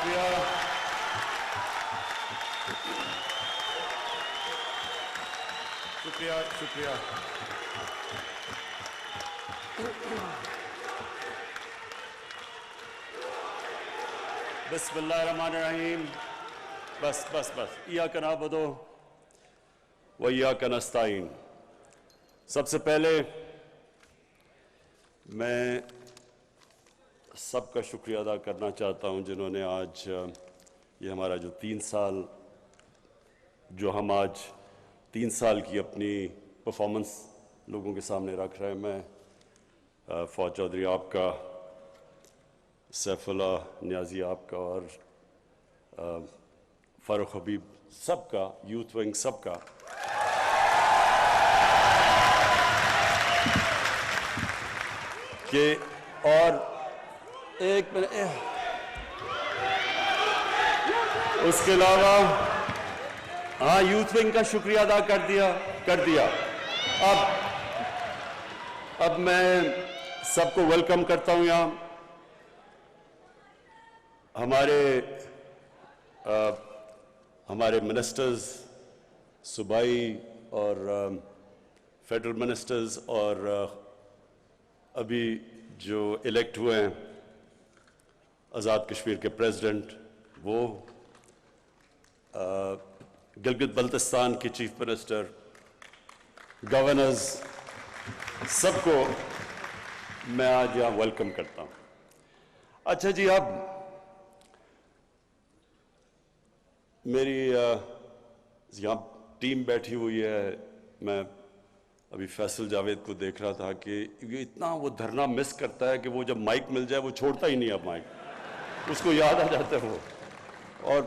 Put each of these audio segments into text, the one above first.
شکریہ شکریہ شکریہ بسم اللہ الرحمن الرحیم. بس ایاک نعبد و ایاک نستعین. سب سے پہلے میں سب کا شکریہ ادا کرنا چاہتا ہوں جنہوں نے آج یہ ہمارا جو 3 سال جو ہم آج 3 سال کی اپنی پرفارمنس لوگوں کے سامنے رکھ رہے ہیں. میں فواد چودھری آپ کا، سیف اللہ نیازی آپ کا اور فاروق حبیب سب کا، یوتھ ونگ سب کا کہ اور ایک منٹ اس کے علاوہ ہاں یوتھ ونگ کا شکریہ ادا کر دیا. اب میں سب کو ویلکم کرتا ہوں یہاں. ہمارے منسٹرز، صوبائی اور فیڈرل منسٹرز اور ابھی جو الیکٹ ہوئے ہیں آزاد کشمیر کے پریزیڈنٹ، وہ گلگت بلتستان کی چیف منسٹر، گورنرز، سب کو میں آج یہاں ویلکم کرتا ہوں. اچھا جی، اب میری یہاں ٹیم بیٹھی ہوئی ہے. میں ابھی فیصل جاوید کو دیکھ رہا تھا کہ یہ اتنا وہ دھرنا مس کرتا ہے کہ وہ جب مائک مل جائے وہ چھوڑتا ہی نہیں. اب مائک اس کو یاد آ جاتا ہے وہ. اور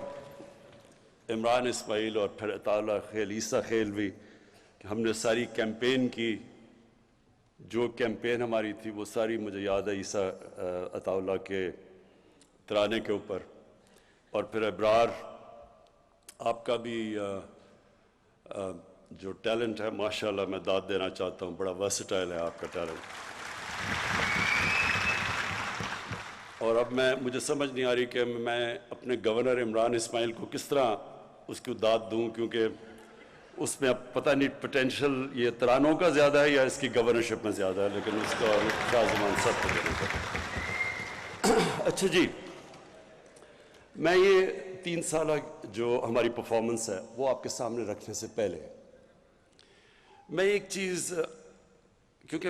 عمران اسماعیل اور پھر عطا اللہ خیل، عیسیٰ خیل بھی، کہ ہم نے ساری کیمپین کی، جو کیمپین ہماری تھی وہ ساری مجھے یاد ہے عیسیٰ عطا اللہ کے ترانے کے اوپر. اور پھر ابرار، آپ کا بھی جو ٹیلنٹ ہے ماشاءاللہ میں داد دینا چاہتا ہوں، بڑا ورسٹائل ہے آپ کا ٹیلنٹ. اور اب مجھے سمجھ نہیں آ رہی کہ میں اپنے گورنر عمران اسماعیل کو کس طرح اس کو داد دوں، کیونکہ اس میں اب پتہ نہیں پوٹینشل یہ ترانوں کا زیادہ ہے یا اس کی گورنرشپ میں زیادہ ہے، لیکن اس کا شاہ زمان سب کو دینا چاہتا ہوں. اچھا جی، میں یہ 3 سالہ جو ہماری پرفارمنس ہے وہ آپ کے سامنے رکھنے سے پہلے میں ایک چیز، کیونکہ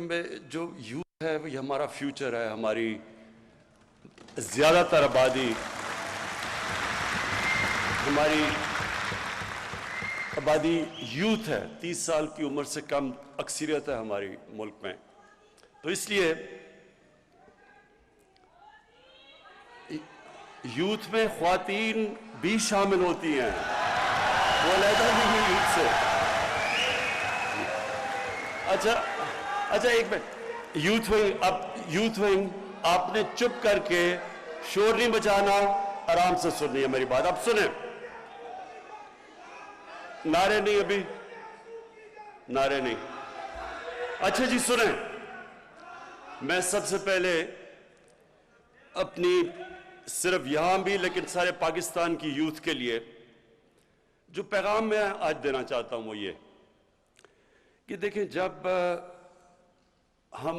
جو یوتھ ہے وہ ہمارا فیوچر ہے، ہماری زیادہ تر آبادی یوتھ ہے. 30 سال کی عمر سے کم اکثریت ہے ہماری ملک میں. تو اس لیے یوتھ میں خواتین بھی شامل ہوتی ہیں، وہ علیحدہ نہیں ہے یوتھ سے. اچھا ایک منٹ، یوتھ ونگ آپ نے چپ کر کے شور نہیں بچانا، آرام سے سننی ہے میری بات. اب سنیں، نعرے نہیں، ابھی نعرے نہیں. اچھا جی سنیں، میں سب سے پہلے اپنی صرف یہاں بھی لیکن سارے پاکستان کی یوتھ کے لیے جو پیغام میں آج دینا چاہتا ہوں وہ یہ کہ دیکھیں، جب ہم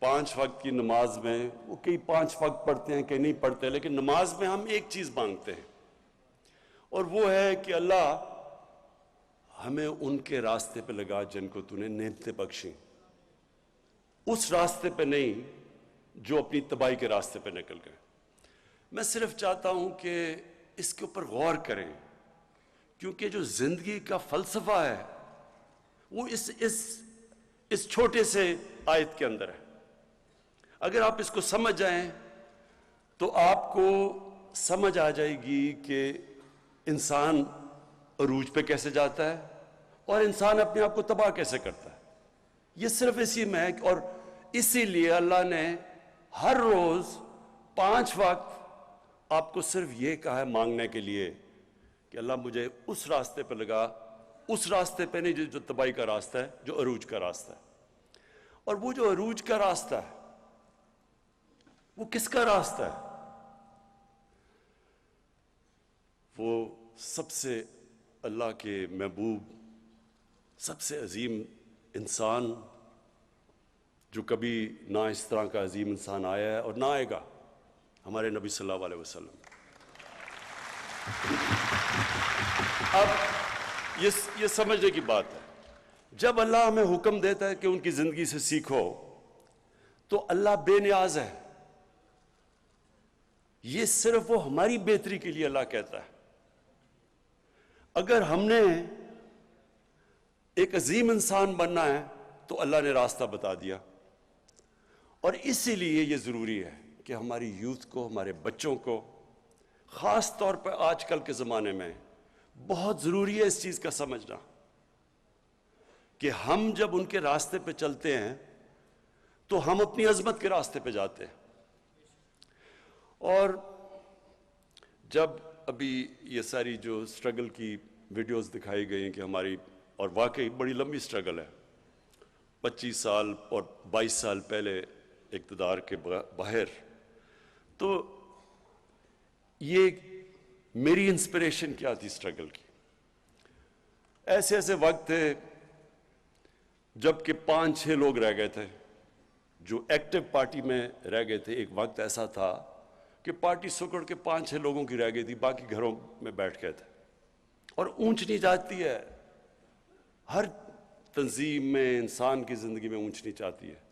5 وقت کی نماز میں، وہ کئی 5 وقت پڑھتے ہیں کہ نہیں پڑھتے، لیکن نماز میں ہم ایک چیز مانگتے ہیں اور وہ ہے کہ اللہ ہمیں ان کے راستے پہ لگا جن کو تو نے نعمتیں بخشیں، اس راستے پہ نہیں جو اپنی تباہی کے راستے پہ نکل گئے. میں صرف چاہتا ہوں کہ اس کے اوپر غور کریں، کیونکہ جو زندگی کا فلسفہ ہے وہ اس چھوٹے سے آیت کے اندر ہے. اگر آپ اس کو سمجھ جائیں تو آپ کو سمجھ آ جائے گی کہ انسان عروج پہ کیسے جاتا ہے اور انسان اپنے آپ کو تباہ کیسے کرتا ہے. یہ صرف اسی میں ہے، اور اسی لیے اللہ نے ہر روز 5 وقت آپ کو صرف یہ کہا ہے مانگنے کے لیے کہ اللہ مجھے اس راستے پہ لگا، اس راستے پہ نہیں جو تباہی کا راستہ ہے، جو عروج کا راستہ ہے. اور وہ جو عروج کا راستہ ہے وہ کس کا راستہ ہے؟ سب سے اللہ کے محبوب، سب سے عظیم انسان جو کبھی نہ اس طرح کا عظیم انسان آیا ہے اور نہ آئے گا، ہمارے نبی صلی اللہ علیہ وسلم۔ اب یہ سمجھنے کی بات ہے، جب اللہ ہمیں حکم دیتا ہے کہ ان کی زندگی سے سیکھو تو اللہ بے نیاز ہے، یہ صرف وہ ہماری بہتری کے لیے اللہ کہتا ہے۔ اگر ہم نے ایک عظیم انسان بننا ہے تو اللہ نے راستہ بتا دیا، اور اسی لیے یہ ضروری ہے کہ ہماری یوتھ کو، ہمارے بچوں کو، خاص طور پر آج کل کے زمانے میں بہت ضروری ہے اس چیز کا سمجھنا کہ ہم جب ان کے راستے پہ چلتے ہیں تو ہم اپنی عظمت کے راستے پہ جاتے ہیں۔ اور جب ابھی یہ ساری جو سٹرگل کی ویڈیوز دکھائی گئی ہیں کہ ہماری، اور واقعی بڑی لمبی سٹرگل ہے، 25 سال اور 22 سال پہلے اقتدار کے باہر، تو یہ میری انسپریشن کیا تھی سٹرگل کی؟ ایسے ایسے وقت تھے جب کہ 5-6 لوگ رہ گئے تھے جو ایکٹیو پارٹی میں رہ گئے تھے۔ ایک وقت ایسا تھا کہ پارٹی سکڑ کے 5-6 لوگوں کی رہ گئی تھی، باقی گھروں میں بیٹھ گئے تھے۔ اور اونچ نیچ آتی ہے، ہر تنظیم میں، انسان کی زندگی میں اونچ نیچ آتی ہے۔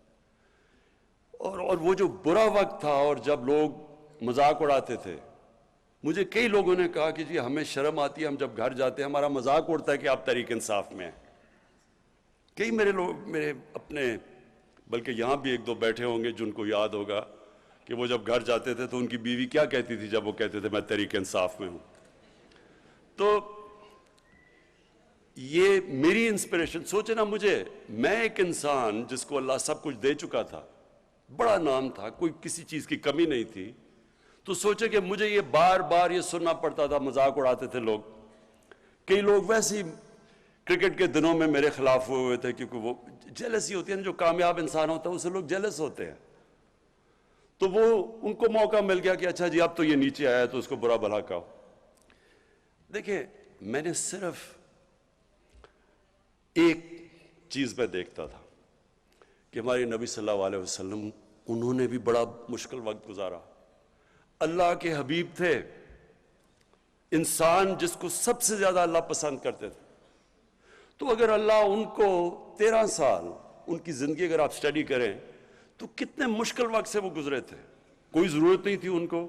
اور وہ جو برا وقت تھا، اور جب لوگ مذاق اڑاتے تھے، مجھے کئی لوگوں نے کہا کہ جی ہمیں شرم آتی ہے، ہم جب گھر جاتے ہیں ہمارا مذاق اڑتا ہے کہ آپ تحریک انصاف میں ہیں۔ کئی میرے اپنے، بلکہ یہاں بھی 1-2 بیٹھے ہوں گے جن کو یاد ہوگا کہ وہ جب گھر جاتے تھے تو ان کی بیوی کیا کہتی تھی جب وہ کہتے تھے میں تحریک انصاف میں ہوں۔ تو یہ میری انسپریشن، سوچے نا، میں ایک انسان جس کو اللہ سب کچھ دے چکا تھا، بڑا نام تھا، کوئی کسی چیز کی کمی نہیں تھی، تو سوچے کہ مجھے یہ بار بار یہ سننا پڑتا تھا، مذاق اڑاتے تھے لوگ۔ کئی لوگ ویسے ہی کرکٹ کے دنوں میں میرے خلاف ہوئے تھے، کیونکہ وہ جیلسی ہوتی ہے نا، جو کامیاب انسان ہوتا ہے اسے لوگ جیلس ہوتے ہیں، تو وہ ان کو موقع مل گیا کہ اچھا جی اب تو یہ نیچے آیا تو اس کو برا بھلا کہو۔ دیکھیں، میں نے صرف ایک چیز پہ دیکھتا تھا کہ ہمارے نبی صلی اللہ علیہ وسلم، انہوں نے بھی بڑا مشکل وقت گزارا، اللہ کے حبیب تھے، انسان جس کو سب سے زیادہ اللہ پسند کرتے تھے، تو اگر اللہ ان کو 13 سال ان کی زندگی اگر آپ سٹڈی کریں تو کتنے مشکل وقت سے وہ گزرے تھے۔ کوئی ضرورت نہیں تھی ان کو،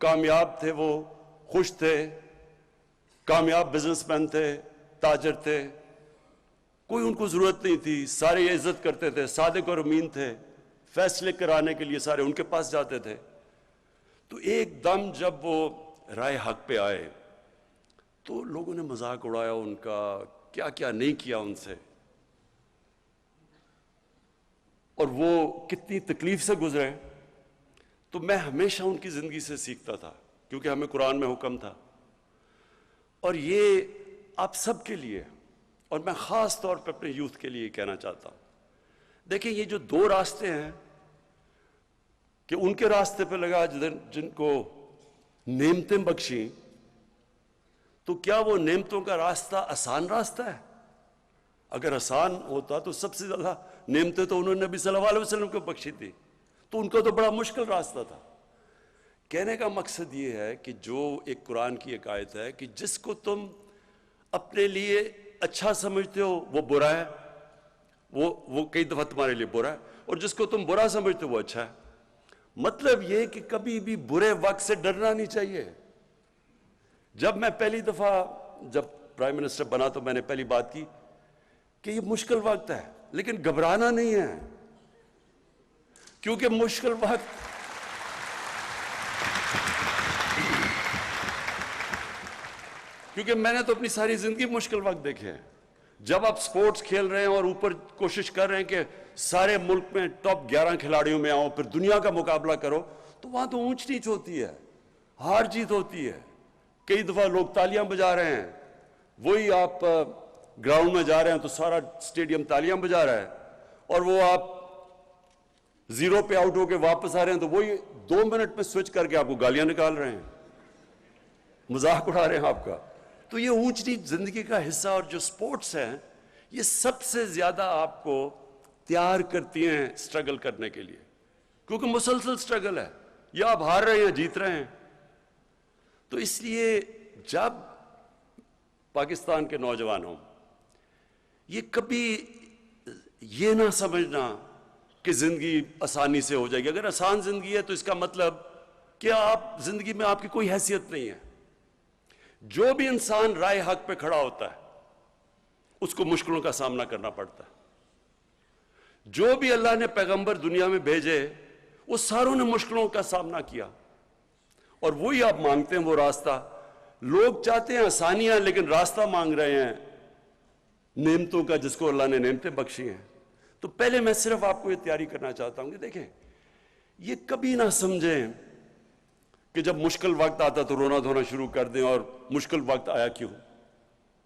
کامیاب تھے، وہ خوش تھے، کامیاب بزنس مین تھے، تاجر تھے، کوئی ان کو ضرورت نہیں تھی، سارے عزت کرتے تھے، صادق اور امین تھے، فیصلے کرانے کے لیے سارے ان کے پاس جاتے تھے۔ تو ایک دم جب وہ رائے حق پہ آئے تو لوگوں نے مذاق اڑایا ان کا، کیا کیا نہیں کیا ان سے، اور وہ کتنی تکلیف سے گزرے۔ تو میں ہمیشہ ان کی زندگی سے سیکھتا تھا، کیونکہ ہمیں قرآن میں حکم تھا، اور یہ آپ سب کے لیے، اور میں خاص طور پہ اپنے یوتھ کے لیے کہنا چاہتا ہوں۔ دیکھیں، یہ جو 2 راستے ہیں کہ ان کے راستے پہ لگا جن کو نعمتیں بخشیں، تو کیا وہ نعمتوں کا راستہ آسان راستہ ہے؟ اگر آسان ہوتا تو سب سے زیادہ نعمتیں تو انہوں نے نبی صلی اللہ علیہ وسلم کو بخشی تھی، تو ان کا تو بڑا مشکل راستہ تھا۔ کہنے کا مقصد یہ ہے کہ جو ایک قرآن کی ایک آیت ہے کہ جس کو تم اپنے لیے اچھا سمجھتے ہو وہ برا ہے، وہ کئی دفعہ تمہارے لیے برا ہے، اور جس کو تم برا سمجھتے ہو وہ اچھا ہے۔ مطلب یہ کہ کبھی بھی برے وقت سے ڈرنا نہیں چاہیے۔ جب میں پہلی دفعہ جب پرائم منسٹر بنا تو میں نے پہلی بات کی کہ یہ مشکل وقت ہے، لیکن گھبرانا نہیں ہے، کیونکہ مشکل وقت کیونکہ میں نے تو اپنی ساری زندگی مشکل وقت دیکھے ہیں۔ جب آپ سپورٹس کھیل رہے ہیں اور اوپر کوشش کر رہے ہیں کہ سارے ملک میں ٹاپ 11 کھلاڑیوں میں آؤ، پھر دنیا کا مقابلہ کرو، تو وہاں تو اونچ نیچ ہوتی ہے، ہار جیت ہوتی ہے۔ کئی دفعہ لوگ تالیاں بجا رہے ہیں، وہی آپ گراؤنڈ میں جا رہے ہیں تو سارا سٹیڈیم تالیاں بجا رہا ہے، اور وہ آپ 0 پہ آؤٹ ہو کے واپس آ رہے ہیں تو وہی 2 منٹ میں سوئچ کر کے آپ کو گالیاں نکال رہے ہیں، مذاق اڑا رہے ہیں آپ کا۔ تو یہ اونچ نیچ زندگی کا حصہ اور جو سپورٹس ہیں یہ سب سے زیادہ آپ کو تیار کرتی ہیں سٹرگل کرنے کے لیے، کیونکہ مسلسل سٹرگل ہے، یا آپ ہار رہے ہیں یا جیت رہے ہیں۔ تو اس لیے جب پاکستان کے نوجوانوں یہ کبھی یہ نہ سمجھنا کہ زندگی آسانی سے ہو جائے گی، اگر آسان زندگی ہے تو اس کا مطلب کہ آپ زندگی میں آپ کی کوئی حیثیت نہیں ہے۔ جو بھی انسان رائے حق پہ کھڑا ہوتا ہے اس کو مشکلوں کا سامنا کرنا پڑتا ہے۔ جو بھی اللہ نے پیغمبر دنیا میں بھیجے وہ ساروں نے مشکلوں کا سامنا کیا، اور وہی آپ مانگتے ہیں وہ راستہ۔ لوگ چاہتے ہیں آسانیاں، لیکن راستہ مانگ رہے ہیں نعمتوں کا، جس کو اللہ نے نعمتیں بخشی ہیں۔ تو پہلے میں صرف آپ کو یہ تیاری کرنا چاہتا ہوں کہ دیکھیں، یہ کبھی نہ سمجھیں کہ جب مشکل وقت آتا تو رونا دھونا شروع کر دیں، اور مشکل وقت آیا کیوں؟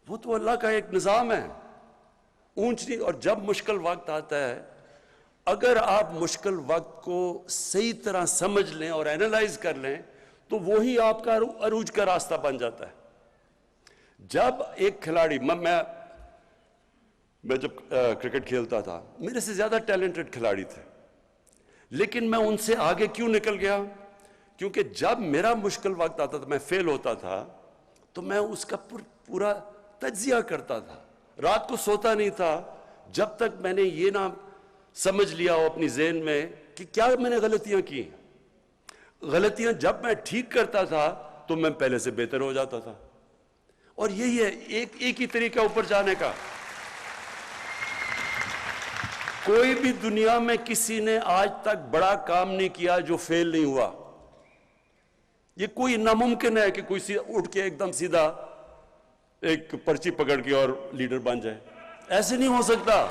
وہ تو اللہ کا ایک نظام ہے، اونچ نیچ۔ اور جب مشکل وقت آتا ہے، اگر آپ مشکل وقت کو صحیح طرح سمجھ لیں اور اینالائز کر لیں تو وہی آپ کا عروج کا راستہ بن جاتا ہے۔ جب ایک کھلاڑی، میں جب کرکٹ کھیلتا تھا میرے سے زیادہ ٹیلنٹڈ کھلاڑی تھے، لیکن میں ان سے آگے کیوں نکل گیا؟ کیونکہ جب میرا مشکل وقت آتا تھا، میں فیل ہوتا تھا، تو میں اس کا پورا تجزیہ کرتا تھا، رات کو سوتا نہیں تھا جب تک میں نے یہ نہ سمجھ لیا ہو اپنی ذہن میں کہ کیا میں نے غلطیاں کی۔ غلطیاں جب میں ٹھیک کرتا تھا تو میں پہلے سے بہتر ہو جاتا تھا، اور یہی ہے ایک ہی طریقہ اوپر جانے کا۔ کوئی بھی دنیا میں کسی نے آج تک بڑا کام نہیں کیا جو فیل نہیں ہوا۔ یہ کوئی ناممکن ہے کہ کوئی اٹھ کے ایک دم سیدھا ایک پرچی پکڑ کے اور لیڈر بن جائے، ایسے نہیں ہو سکتا۔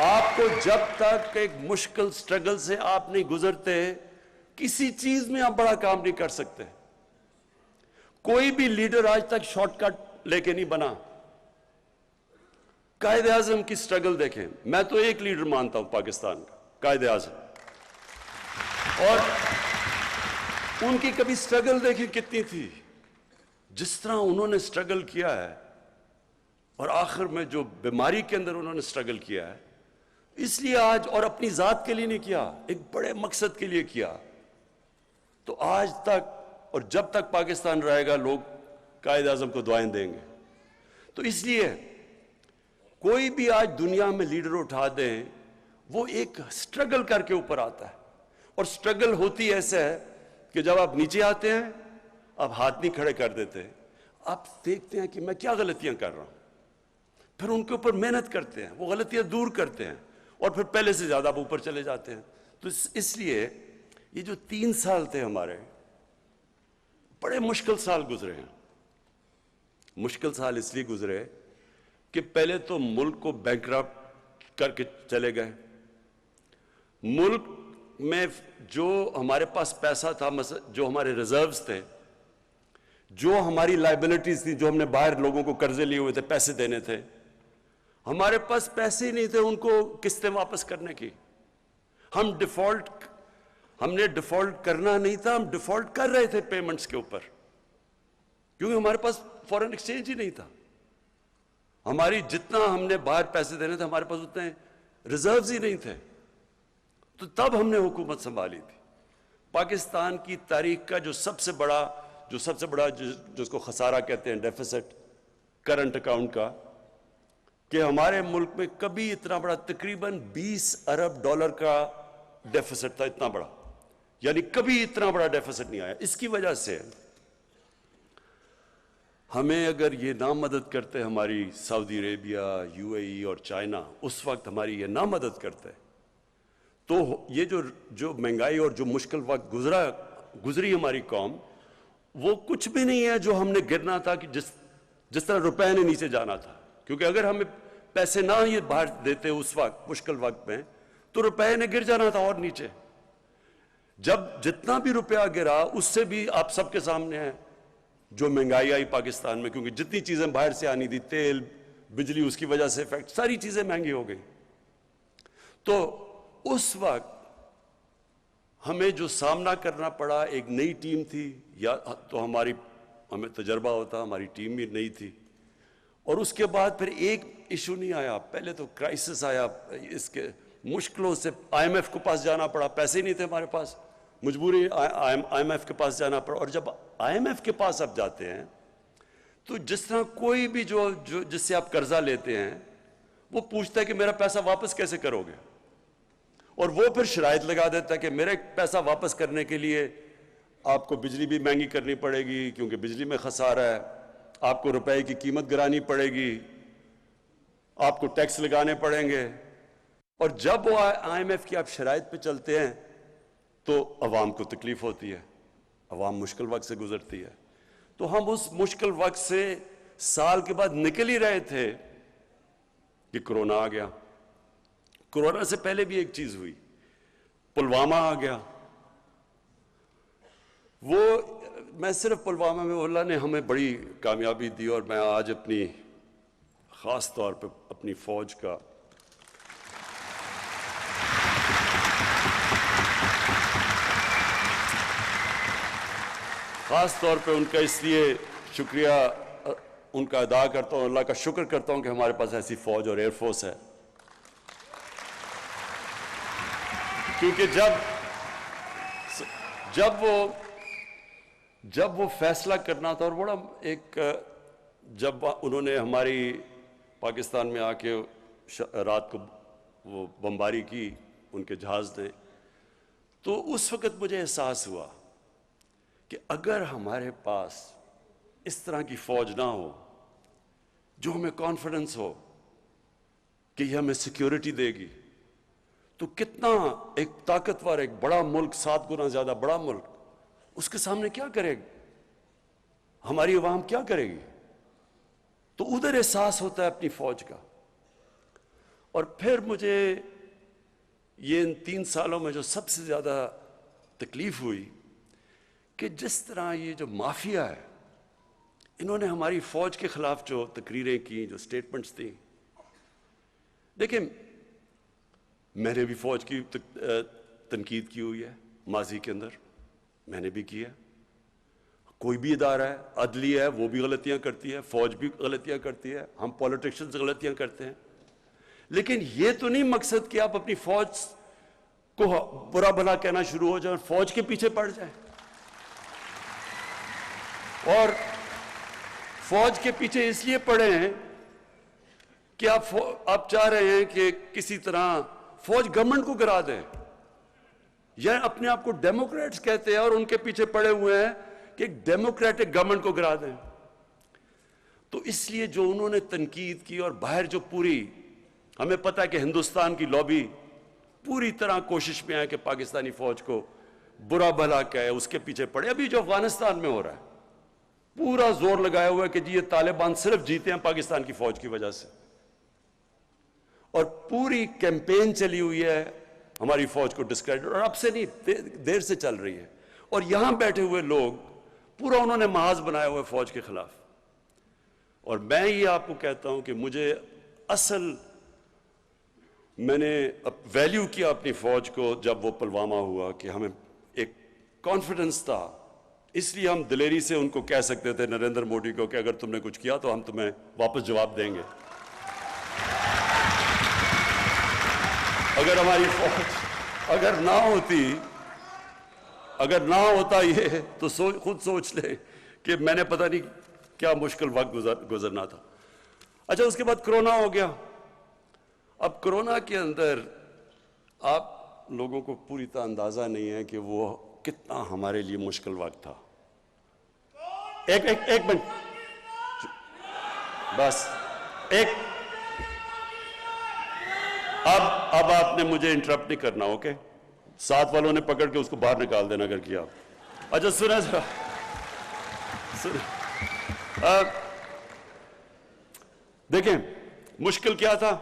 آپ کو جب تک ایک مشکل سٹرگل سے آپ نہیں گزرتے، کسی چیز میں آپ بڑا کام نہیں کر سکتے۔ کوئی بھی لیڈر آج تک شارٹ کٹ لے کے نہیں بنا۔ قائد اعظم کی سٹرگل دیکھیں، میں تو ایک لیڈر مانتا ہوں پاکستان کا، قائد اعظم، اور ان کی کبھی سٹرگل دیکھیں کتنی تھی، جس طرح انہوں نے سٹرگل کیا ہے، اور آخر میں جو بیماری کے اندر انہوں نے سٹرگل کیا ہے، اس لیے آج، اور اپنی ذات کے لیے نہیں کیا، ایک بڑے مقصد کے لیے کیا، تو آج تک اور جب تک پاکستان رہے گا لوگ قائد اعظم کو دعائیں دیں گے۔ تو اس لیے کوئی بھی آج دنیا میں لیڈر اٹھا دیں، وہ ایک سٹرگل کر کے اوپر آتا ہے، اور سٹرگل ہوتی ایسے ہے کہ جب آپ نیچے آتے ہیں آپ ہاتھ نہیں کھڑے کر دیتے، آپ دیکھتے ہیں کہ میں کیا غلطیاں کر رہا ہوں، پھر ان کے اوپر محنت کرتے ہیں، وہ غلطیاں دور کرتے ہیں، اور پھر پہلے سے زیادہ آپ اوپر چلے جاتے ہیں۔ تو اس لیے یہ جو 3 سال تھے ہمارے، بڑے مشکل سال گزرے ہیں۔ مشکل سال اس لیے گزرے کہ پہلے تو ملک کو بینکرپٹ کر کے چلے گئے۔ ملک میں جو ہمارے پاس پیسہ تھا، جو ہمارے ریزروز تھے، جو ہماری لائبلٹیز تھی، جو ہم نے باہر لوگوں کو قرضے لیے ہوئے تھے، پیسے دینے تھے، ہمارے پاس پیسے ہی نہیں تھے ان کو قسطیں واپس کرنے کی۔ ہم نے ڈیفالٹ کرنا نہیں تھا، ہم ڈیفالٹ کر رہے تھے پیمنٹس کے اوپر، کیونکہ ہمارے پاس فورن ایکسچینج ہی نہیں تھا۔ ہماری جتنا ہم نے باہر پیسے دینے تھے، ہمارے پاس اتنے ریزروز ہی نہیں تھے۔ تو تب ہم نے حکومت سنبھالی تھی۔ پاکستان کی تاریخ کا جو سب سے بڑا جس کو خسارہ کہتے ہیں، ڈیفیسٹ کرنٹ اکاؤنٹ کا، کہ ہمارے ملک میں کبھی اتنا بڑا، تقریباً 20 ارب ڈالر کا ڈیفیسٹ تھا، اتنا بڑا، یعنی کبھی اتنا بڑا ڈیفیسٹ نہیں آیا۔ اس کی وجہ سے ہمیں اگر یہ نہ مدد کرتے ہماری سعودی عربیہ، UAE اور چائنا، اس وقت ہماری یہ نہ مدد کرتے، تو یہ جو مہنگائی اور جو مشکل وقت گزری ہماری قوم، وہ کچھ بھی نہیں ہے جو ہم نے گرنا تھا، کہ جس طرح روپے نے نیچے جانا تھا۔ کیونکہ اگر ہمیں پیسے نہ یہ باہر دیتے اس وقت مشکل وقت میں، تو روپے نے گر جانا تھا اور نیچے۔ جب جتنا بھی روپیہ گرا، اس سے بھی آپ سب کے سامنے ہے جو مہنگائی آئی پاکستان میں، کیونکہ جتنی چیزیں باہر سے آنی تھی، تیل، بجلی، اس کی وجہ سے افیکٹ، ساری چیزیں مہنگی ہو گئی۔ تو اس وقت ہمیں جو سامنا کرنا پڑا، ایک نئی ٹیم تھی، یا تو ہماری ہمیں تجربہ ہوتا, ہماری ٹیم بھی نہیں تھی. اور اس کے بعد پھر ایک ایشو نہیں آیا, پہلے تو کرائسس آیا, اس کے مشکلوں سے آئی ایم ایف کے پاس جانا پڑا, پیسے نہیں تھے ہمارے پاس, مجبوری آئی ایم ایف کے پاس جانا پڑا. اور جب آئی ایم ایف کے پاس آپ جاتے ہیں تو جس طرح کوئی بھی جو جس سے آپ قرضہ لیتے ہیں وہ پوچھتا ہے کہ میرا پیسہ واپس کیسے کرو گے, اور وہ پھر شرائط لگا دیتا ہے کہ میرے پیسہ واپس کرنے کے لیے آپ کو بجلی بھی مہنگی کرنی پڑے گی کیونکہ بجلی میں خسارہ ہے, آپ کو روپے کی قیمت گرانی پڑے گی, آپ کو ٹیکس لگانے پڑیں گے. اور جب وہ آئی ایم ایف کی آپ شرائط پہ چلتے ہیں تو عوام کو تکلیف ہوتی ہے, عوام مشکل وقت سے گزرتی ہے. تو ہم اس مشکل وقت سے سال کے بعد نکل ہی رہے تھے کہ کرونا آ گیا. کرونا سے پہلے بھی ایک چیز ہوئی, پلوامہ آ گیا. وہ میں صرف پلوامہ میں اللہ نے ہمیں بڑی کامیابی دی, اور میں آج اپنی خاص طور پہ اپنی فوج کا خاص طور پہ ان کا اس لیے شکریہ ان کا ادا کرتا ہوں, اللہ کا شکر کرتا ہوں کہ ہمارے پاس ایسی فوج اور ایئر فورس ہے. کیونکہ جب وہ فیصلہ کرنا تھا, اور بڑا ایک جب انہوں نے ہماری پاکستان میں آ کے رات کو وہ بمباری کی ان کے جہاز نے, تو اس وقت مجھے احساس ہوا کہ اگر ہمارے پاس اس طرح کی فوج نہ ہو جو ہمیں کانفیڈنس ہو کہ یہ ہمیں سیکیورٹی دے گی, تو کتنا ایک طاقتور, ایک بڑا ملک, 7 گنا زیادہ بڑا ملک, اس کے سامنے کیا کرے گا, ہماری عوام کیا کرے گی. تو ادھر احساس ہوتا ہے اپنی فوج کا. اور پھر مجھے یہ ان 3 سالوں میں جو سب سے زیادہ تکلیف ہوئی کہ جس طرح یہ جو مافیا ہے, انہوں نے ہماری فوج کے خلاف جو تقریریں کی, جو سٹیٹمنٹس تھیں. دیکھیں, میں نے بھی فوج کی تنقید کی ہوئی ہے ماضی کے اندر, میں نے بھی کی ہے. کوئی بھی ادارہ ہے, عدلیہ ہے, وہ بھی غلطیاں کرتی ہے, فوج بھی غلطیاں کرتی ہے, ہم پولیٹیشنز غلطیاں کرتے ہیں. لیکن یہ تو نہیں مقصد کہ آپ اپنی فوج کو برا بھلا کہنا شروع ہو جائیں اور فوج کے پیچھے پڑ جائیں. اور فوج کے پیچھے اس لیے پڑے ہیں کہ آپ چاہ رہے ہیں کہ کسی طرح فوج گورنمنٹ کو گرا دیں, یا اپنے آپ کو ڈیموکریٹس کہتے ہیں اور ان کے پیچھے پڑے ہوئے ہیں کہ ایک ڈیموکریٹک گورنمنٹ کو گرا دیں. تو اس لیے جو انہوں نے تنقید کی, اور باہر جو پوری ہمیں پتہ ہے کہ ہندوستان کی لابی پوری طرح کوشش میں ہے کہ پاکستانی فوج کو برا بھلا کہے, اس کے پیچھے پڑے. ابھی جو افغانستان میں ہو رہا ہے, پورا زور لگایا ہوا ہے کہ جی یہ طالبان صرف جیتے ہیں پاکستان کی فوج کی وجہ سے, اور پوری کیمپین چلی ہوئی ہے ہماری فوج کو ڈسکریڈٹ, اور اب سے نہیں دیر سے چل رہی ہے. اور یہاں بیٹھے ہوئے لوگ پورا انہوں نے محاذ بنایا ہوا ہے فوج کے خلاف. اور میں یہ آپ کو کہتا ہوں کہ مجھے میں نے ویلیو کیا اپنی فوج کو جب وہ پلوامہ ہوا, کہ ہمیں ایک کانفیڈنس تھا, اس لیے ہم دلیری سے ان کو کہہ سکتے تھے, نریندر مودی کو, کہ اگر تم نے کچھ کیا تو ہم تمہیں واپس جواب دیں گے. اگر ہماری فوج اگر نہ ہوتا یہ, تو خود سوچ لے کہ میں نے پتہ نہیں کیا مشکل وقت گزرنا تھا. اچھا, اس کے بعد کرونا ہو گیا. اب کرونا کے اندر آپ لوگوں کو پوری طرح اندازہ نہیں ہے کہ وہ کتنا ہمارے لیے مشکل وقت تھا. ایک منٹ بس, اب آپ نے مجھے انٹرپٹ نہیں کرنا, اوکے؟ ساتھ والوں نے پکڑ کے اس کو باہر نکال دینا اگر کیا. اچھا سنیں ذرا, دیکھیں مشکل کیا تھا.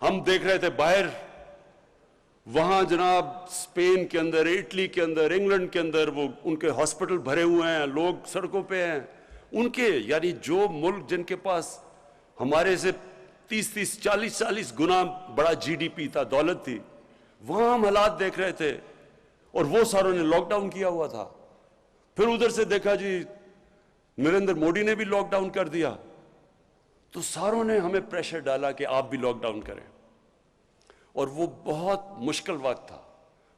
ہم دیکھ رہے تھے باہر, وہاں جناب اسپین کے اندر, اٹلی کے اندر, انگلینڈ کے اندر وہ ان کے ہاسپٹل بھرے ہوئے ہیں, لوگ سڑکوں پہ ہیں. ان کے یعنی جو ملک جن کے پاس ہمارے سے 30-40 گنا بڑا جی ڈی پی تھا, دولت تھی, وہاں ہم حالات دیکھ رہے تھے, اور وہ ساروں نے لاک ڈاؤن کیا ہوا تھا. پھر ادھر سے دیکھا جی نریندر مودی نے بھی لاک ڈاؤن کر دیا تو ساروں نے ہمیں پریشر ڈالا کہ آپ بھی لاک ڈاؤن کریں، اور وہ بہت مشکل وقت تھا۔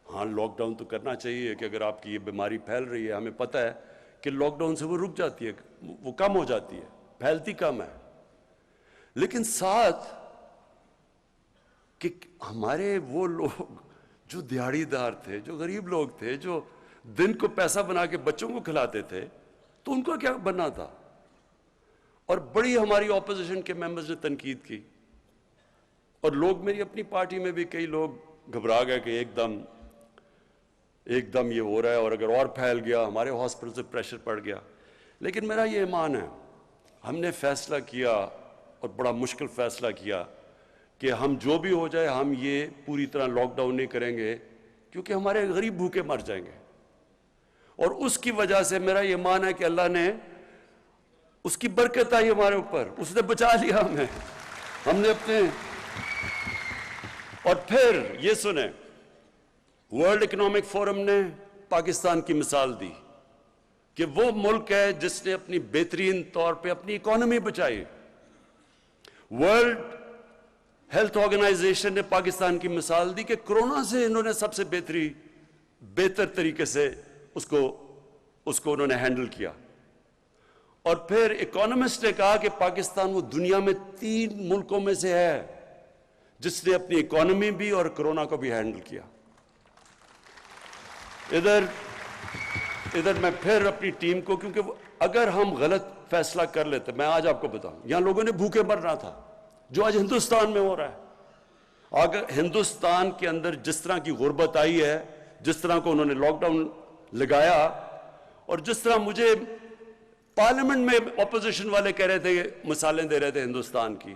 ہاں لاک ڈاؤن تو کرنا چاہیے کہ اگر آپ کی یہ بیماری پھیل رہی ہے، ہمیں پتہ ہے کہ لاک ڈاؤن سے وہ رک جاتی ہے، وہ کم ہو جاتی ہے، پھیلتی کم ہے، لیکن ساتھ کہ ہمارے وہ لوگ جو دیہڑی دار تھے، جو غریب لوگ تھے، جو دن کو پیسہ بنا کے بچوں کو کھلاتے تھے، تو ان کو کیا بننا تھا؟ اور بڑی ہماری اپوزیشن کے ممبرز نے تنقید کی، اور لوگ میری اپنی پارٹی میں بھی کئی لوگ گھبرا گئے کہ ایک دم یہ ہو رہا ہے، اور اگر اور پھیل گیا ہمارے ہاسپٹل سے پریشر پڑ گیا۔ لیکن میرا یہ ایمان ہے، ہم نے فیصلہ کیا اور بڑا مشکل فیصلہ کیا کہ ہم جو بھی ہو جائے ہم یہ پوری طرح لاک ڈاؤن نہیں کریں گے، کیونکہ ہمارے غریب بھوکے مر جائیں گے۔ اور اس کی وجہ سے میرا یہ ایمان ہے کہ اللہ نے اس کی برکت آئی ہمارے اوپر، اس نے بچا لیا ہمیں، ہم نے اپنے۔ اور پھر یہ سنیں، ورلڈ اکنامک فورم نے پاکستان کی مثال دی کہ وہ ملک ہے جس نے اپنی بہترین طور پہ اپنی اکانومی بچائی۔ ورلڈ ہیلتھ آرگنائزیشن نے پاکستان کی مثال دی کہ کرونا سے انہوں نے سب سے بہتر طریقے سے اس کو انہوں نے ہینڈل کیا۔ اور پھر اکانومسٹ نے کہا کہ پاکستان وہ دنیا میں 3 ملکوں میں سے ہے جس نے اپنی اکانومی بھی اور کرونا کو بھی ہینڈل کیا۔ ادھر میں پھر اپنی ٹیم کو، کیونکہ اگر ہم غلط فیصلہ کر لیتے، میں آج آپ کو بتاؤں، یہاں لوگوں نے بھوکے مرنا تھا، جو آج ہندوستان میں ہو رہا ہے۔ اگر ہندوستان کے اندر جس طرح کی غربت آئی ہے، جس طرح کو انہوں نے لاک ڈاؤن لگایا، اور جس طرح مجھے پارلیمنٹ میں اپوزیشن والے کہہ رہے تھے، مثالیں دے رہے تھے ہندوستان کی،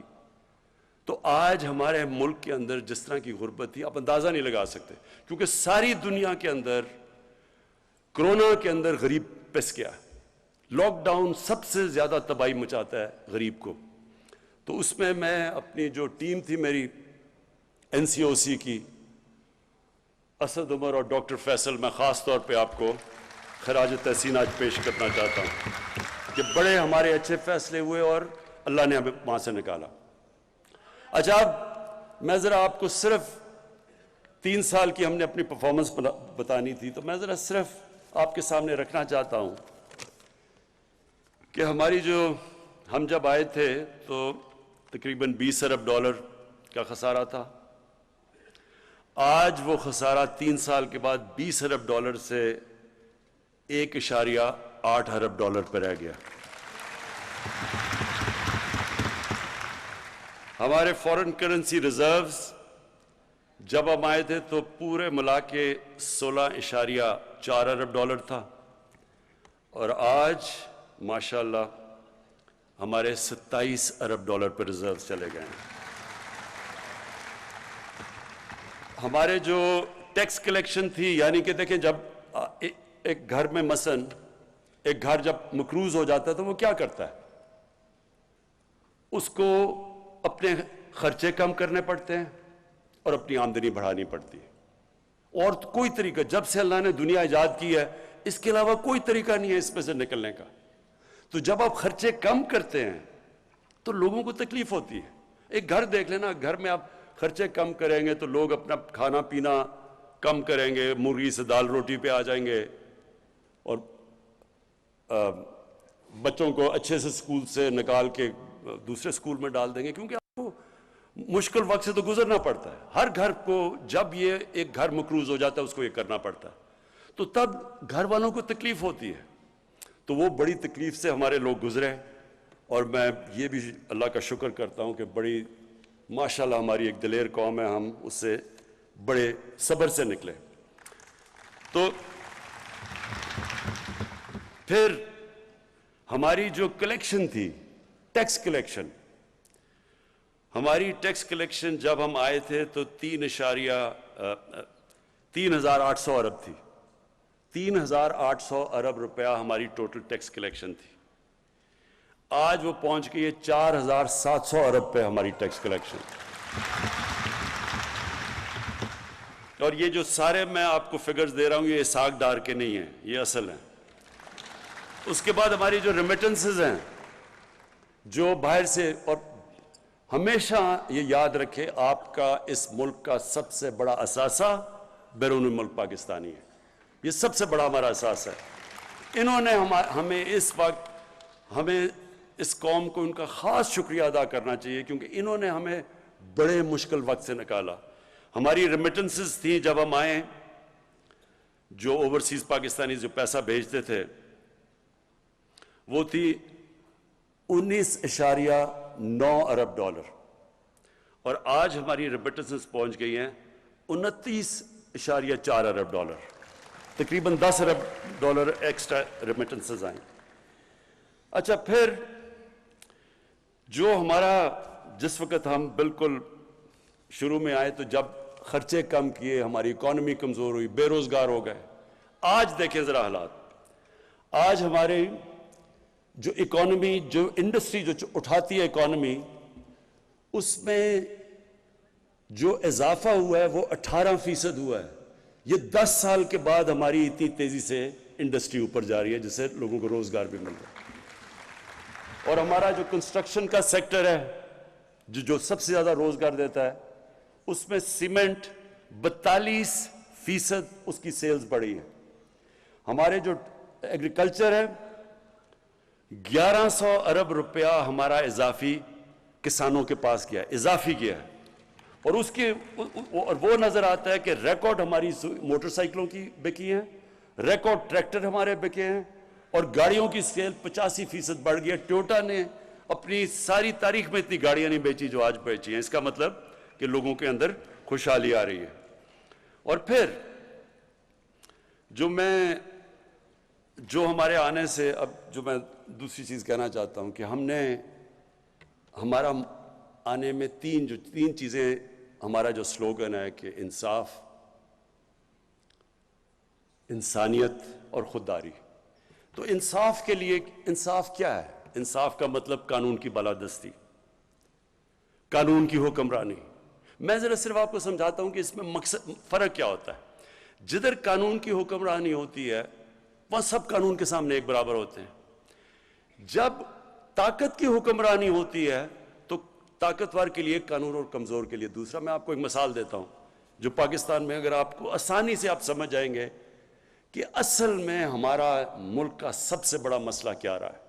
تو آج ہمارے ملک کے اندر جس طرح کی غربت تھی آپ اندازہ نہیں لگا سکتے، کیونکہ ساری دنیا کے اندر کرونا کے اندر غریب پس گیا۔ لاک ڈاؤن سب سے زیادہ تباہی مچاتا ہے غریب کو۔ تو اس میں اپنی جو ٹیم تھی میری این سی او سی کی، اسد عمر اور ڈاکٹر فیصل، میں خاص طور پہ آپ کو خراج تحسین آج پیش کرنا چاہتا ہوں کہ بڑے ہمارے اچھے فیصلے ہوئے اور اللہ نے ہمیں وہاں سے نکالا۔ اچھا، اب میں ذرا آپ کو صرف 3 سال کی ہم نے اپنی پرفارمنس بتانی تھی، تو میں ذرا صرف آپ کے سامنے رکھنا چاہتا ہوں کہ ہم جب آئے تھے تو تقریباً $20 ارب کا خسارہ تھا۔ آج وہ خسارہ 3 سال کے بعد $20 ارب سے $1.8 ارب پہ رہ گیا۔ ہمارے فورن کرنسی ریزروز جب ہم آئے تھے تو پورے ملا کے $16.4 ارب تھا، اور آج ماشاءاللہ ہمارے $27 ارب پہ ریزرو چلے گئے ہیں۔ ہمارے جو ٹیکس کلیکشن تھی، یعنی کہ دیکھیں جب ایک گھر میں مثلاً ایک گھر جب مقروض ہو جاتا ہے تو وہ کیا کرتا ہے؟ اس کو اپنے خرچے کم کرنے پڑتے ہیں اور اپنی آمدنی بڑھانی پڑتی ہے، اور کوئی طریقہ، جب سے اللہ نے دنیا ایجاد کی ہے اس کے علاوہ کوئی طریقہ نہیں ہے اس میں سے نکلنے کا۔ تو جب آپ خرچے کم کرتے ہیں تو لوگوں کو تکلیف ہوتی ہے۔ ایک گھر دیکھ لینا، گھر میں آپ خرچے کم کریں گے تو لوگ اپنا کھانا پینا کم کریں گے، مرغی سے دال روٹی پہ آ جائیں گے، اور بچوں کو اچھے سے اسکول سے نکال کے دوسرے اسکول میں ڈال دیں گے، کیونکہ آپ کو مشکل وقت سے تو گزرنا پڑتا ہے۔ ہر گھر کو جب یہ ایک گھر مقروض ہو جاتا ہے اس کو یہ کرنا پڑتا ہے، تو تب گھر والوں کو تکلیف ہوتی ہے۔ تو وہ بڑی تکلیف سے ہمارے لوگ گزرے، اور میں یہ بھی اللہ کا شکر کرتا ہوں کہ بڑی ماشاءاللہ ہماری ایک دلیر قوم ہے، ہم اس سے بڑے صبر سے نکلے۔ تو پھر ہماری جو کلیکشن تھی، ٹیکس کلیکشن، ہماری ٹیکس کلیکشن جب ہم آئے تھے تو 3,800 ارب تھی۔ 3,800 ارب روپیہ ہماری ٹوٹل ٹیکس کلیکشن تھی۔ آج وہ پہنچ گئی ہے 4,700 ارب پہ ہماری ٹیکس کلیکشن۔ اور یہ جو سارے میں آپ کو فگرز دے رہا ہوں یہ اسحاق ڈار کے نہیں ہیں، یہ اصل ہیں۔ اس کے بعد ہماری جو ریمیٹنسز ہیں جو باہر سے، اور ہمیشہ یہ یاد رکھے آپ کا اس ملک کا سب سے بڑا اثاثہ بیرون ملک پاکستانی ہے، یہ سب سے بڑا ہمارا اثاثہ ہے۔ انہوں نے ہمیں اس وقت، ہمیں اس قوم کو ان کا خاص شکریہ ادا کرنا چاہیے، کیونکہ انہوں نے ہمیں بڑے مشکل وقت سے نکالا۔ ہماری ریمیٹنسز تھیں جب ہم آئے، جو اوورسیز پاکستانی جو پیسہ بھیجتے تھے وہ تھی 19.9 ارب ڈالر، اور آج ہماری ریمیٹنسز پہنچ گئی ہیں 29.4 ارب ڈالر، تقریباً 10 ارب ڈالر ایکسٹرا ریمیٹنسز آئیں۔ اچھا، پھر جو ہمارا، جس وقت ہم بالکل شروع میں آئے تو جب خرچے کم کیے، ہماری اکانومی کمزور ہوئی، بے روزگار ہو گئے۔ آج دیکھیں ذرا حالات، آج ہمارے جو اکانومی، جو انڈسٹری جو اٹھاتی ہے اکانومی، اس میں جو اضافہ ہوا ہے وہ 18% ہوا ہے۔ یہ 10 سال کے بعد ہماری اتنی تیزی سے انڈسٹری اوپر جا رہی ہے، جس سے لوگوں کو روزگار بھی مل رہا ہے۔ اور ہمارا جو کنسٹرکشن کا سیکٹر ہے جو سب سے زیادہ روزگار دیتا ہے، اس میں سیمنٹ 42% اس کی سیلز بڑھی ہے۔ ہمارے جو ایگریکلچر ہے، 1100 ارب روپیہ ہمارا اضافی کسانوں کے پاس گیا ہے، اضافی گیا ہے، اور وہ نظر آتا ہے کہ ریکارڈ ہماری موٹر سائیکلوں کی بکی ہیں، ریکارڈ ٹریکٹر ہمارے بکے ہیں، اور گاڑیوں کی سیل 85% بڑھ گئی ہے۔ ٹویوٹا نے اپنی ساری تاریخ میں اتنی گاڑیاں نہیں بیچی جو آج بیچی ہیں۔ اس کا مطلب کہ لوگوں کے اندر خوشحالی آ رہی ہے۔ اور پھر جو ہمارے آنے سے، اب جو میں دوسری چیز کہنا چاہتا ہوں کہ ہمارا آنے میں تین چیزیں، ہمارا جو سلوگن ہے کہ انصاف، انسانیت اور خودداری۔ تو انصاف کے لیے، انصاف کیا ہے؟ انصاف کا مطلب قانون کی بالادستی، قانون کی حکمرانی۔ میں ذرا صرف آپ کو سمجھاتا ہوں کہ اس میں فرق کیا ہوتا ہے۔ جدھر قانون کی حکمرانی ہوتی ہے وہاں سب قانون کے سامنے ایک برابر ہوتے ہیں۔ جب طاقت کی حکمرانی ہوتی ہے تو طاقتور کے لیے قانون اور کمزور کے لیے دوسرا۔ میں آپ کو ایک مثال دیتا ہوں جو پاکستان میں، اگر آپ کو آسانی سے آپ سمجھ جائیں گے کہ اصل میں ہمارا ملک کا سب سے بڑا مسئلہ کیا رہا ہے،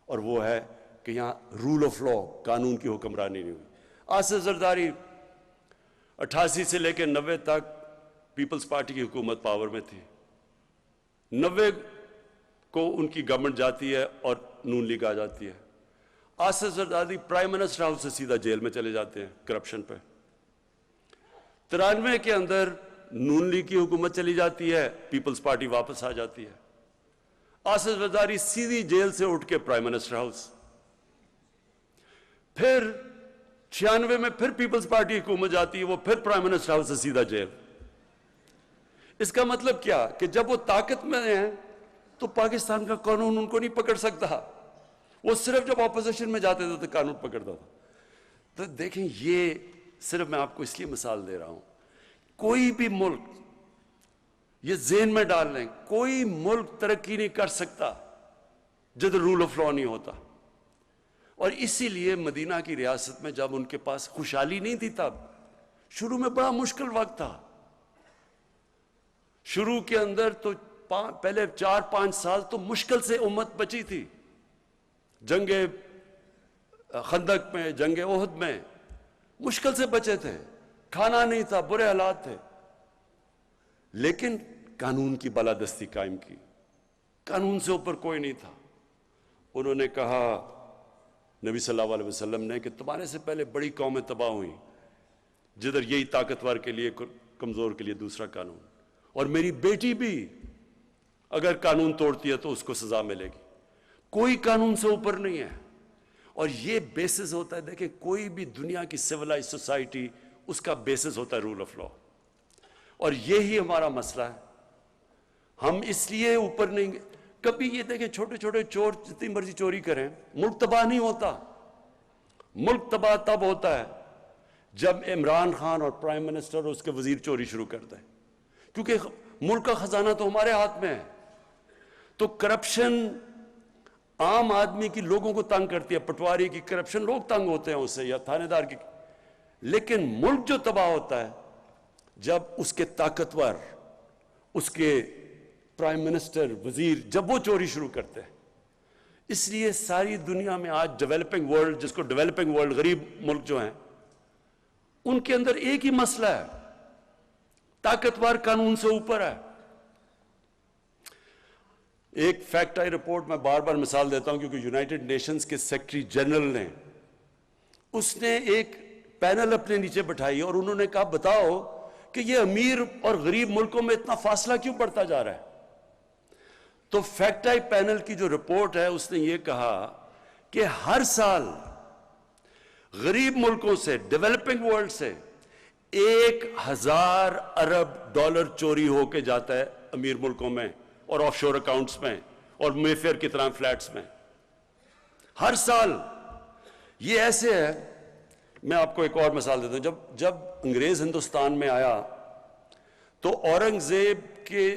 اور وہ ہے کہ یہاں رول آف لا، قانون کی حکمرانی نہیں ہوئی۔ آصف زرداری 88 سے لے کے 90 تک پیپلز پارٹی کی حکومت پاور میں تھی، 90 کو ان کی گورنمنٹ جاتی ہے اور نون لیگ آ جاتی ہے۔ Asif Zardari prime minister house سے سیدھا جیل میں چلے جاتے ہیں کرپشن پہ۔ 93 کے اندر نون لیگ کی حکومت چلی جاتی ہے، پیپلز پارٹی واپس آ جاتی ہے۔ آصف زرداری سیدھی جیل سے اٹھ کے پرائم منسٹر ہاؤس۔ پھر 96 میں پھر پیپلز پارٹی حکومت جاتی ہے، وہ پھر پرائم منسٹر ہاؤس سے سیدھا جیل۔ اس کا مطلب کیا کہ جب وہ طاقت میں ہیں تو پاکستان کا قانون ان کو نہیں پکڑ سکتا، وہ صرف جب اپوزیشن میں جاتے تھے تو قانون پکڑتا تھا۔ تو دیکھیں، یہ صرف میں آپ کو اس لیے مثال دے رہا ہوں، کوئی بھی ملک، یہ ذہن میں ڈال لیں، کوئی ملک ترقی نہیں کر سکتا جدھر رول آف لا نہیں ہوتا۔ اور اسی لیے مدینہ کی ریاست میں جب ان کے پاس خوشحالی نہیں تھی، تب شروع میں بڑا مشکل وقت تھا۔ شروع کے اندر تو پہلے 4-5 سال تو مشکل سے امت بچی تھی، جنگ خندق میں، جنگ احد میں مشکل سے بچے تھے، کھانا نہیں تھا، برے حالات تھے، لیکن قانون کی بالادستی قائم کی، قانون سے اوپر کوئی نہیں تھا۔ انہوں نے کہا، نبی صلی اللہ علیہ وسلم نے، کہ تمہارے سے پہلے بڑی قومیں تباہ ہوئیں جدھر یہی طاقتور کے لیے کمزور کے لیے دوسرا قانون، اور میری بیٹی بھی اگر قانون توڑتی ہے تو اس کو سزا ملے گی، کوئی قانون سے اوپر نہیں ہے۔ اور یہ بیسس ہوتا ہے، دیکھیں کوئی بھی دنیا کی سیولائز سوسائٹی، اس کا بیسس ہوتا ہے رول آف لا، اور یہی ہمارا مسئلہ ہے۔ ہم اس لیے اوپر نہیں گئے۔ کبھی یہ دیکھیں، چھوٹے چھوٹے چور جتنی مرضی چوری کریں، ملک تباہ نہیں ہوتا۔ ملک تباہ تب ہوتا ہے جب عمران خان اور پرائم منسٹر اور اس کے وزیر چوری شروع کرتے ہیں، کیونکہ ملک کا خزانہ تو ہمارے ہاتھ میں ہے۔ تو کرپشن عام آدمی کی لوگوں کو تنگ کرتی ہے. پٹواری کی کرپشن لوگ تنگ ہوتے ہیں اس سے, یا تھانے دار کی. لیکن ملک جو تباہ ہوتا ہے جب اس کے طاقتور, اس کے پرائم منسٹر, وزیر, جب وہ چوری شروع کرتے ہیں. اس لیے ساری دنیا میں آج ڈیولپنگ ورلڈ, جس کو ڈیولپنگ ورلڈ, غریب ملک جو ہیں, ان کے اندر ایک ہی مسئلہ ہے, طاقتور قانون سے اوپر ہے. ایک فیکٹ آئی رپورٹ میں بار بار مثال دیتا ہوں کیونکہ یونائٹڈ نیشنز کے سیکرٹری جنرل نے, اس نے ایک پینل اپنے نیچے بٹھائی اور انہوں نے کہا بتاؤ کہ یہ امیر اور غریب ملکوں میں اتنا فاصلہ کیوں بڑھتا جا رہا ہے. تو فیکٹ آئی پینل کی جو رپورٹ ہے اس نے یہ کہا کہ ہر سال غریب ملکوں سے, ڈیولپنگ ورلڈ سے 1000 ارب ڈالر چوری ہو کے جاتا ہے امیر ملکوں میں اور آف شور اکاؤنٹس میں اور مے فیئر کی طرح فلیٹس میں. ہر سال یہ ایسے ہے. میں آپ کو ایک اور مثال دیتا ہوں. جب انگریز ہندوستان میں آیا تو اورنگزیب کے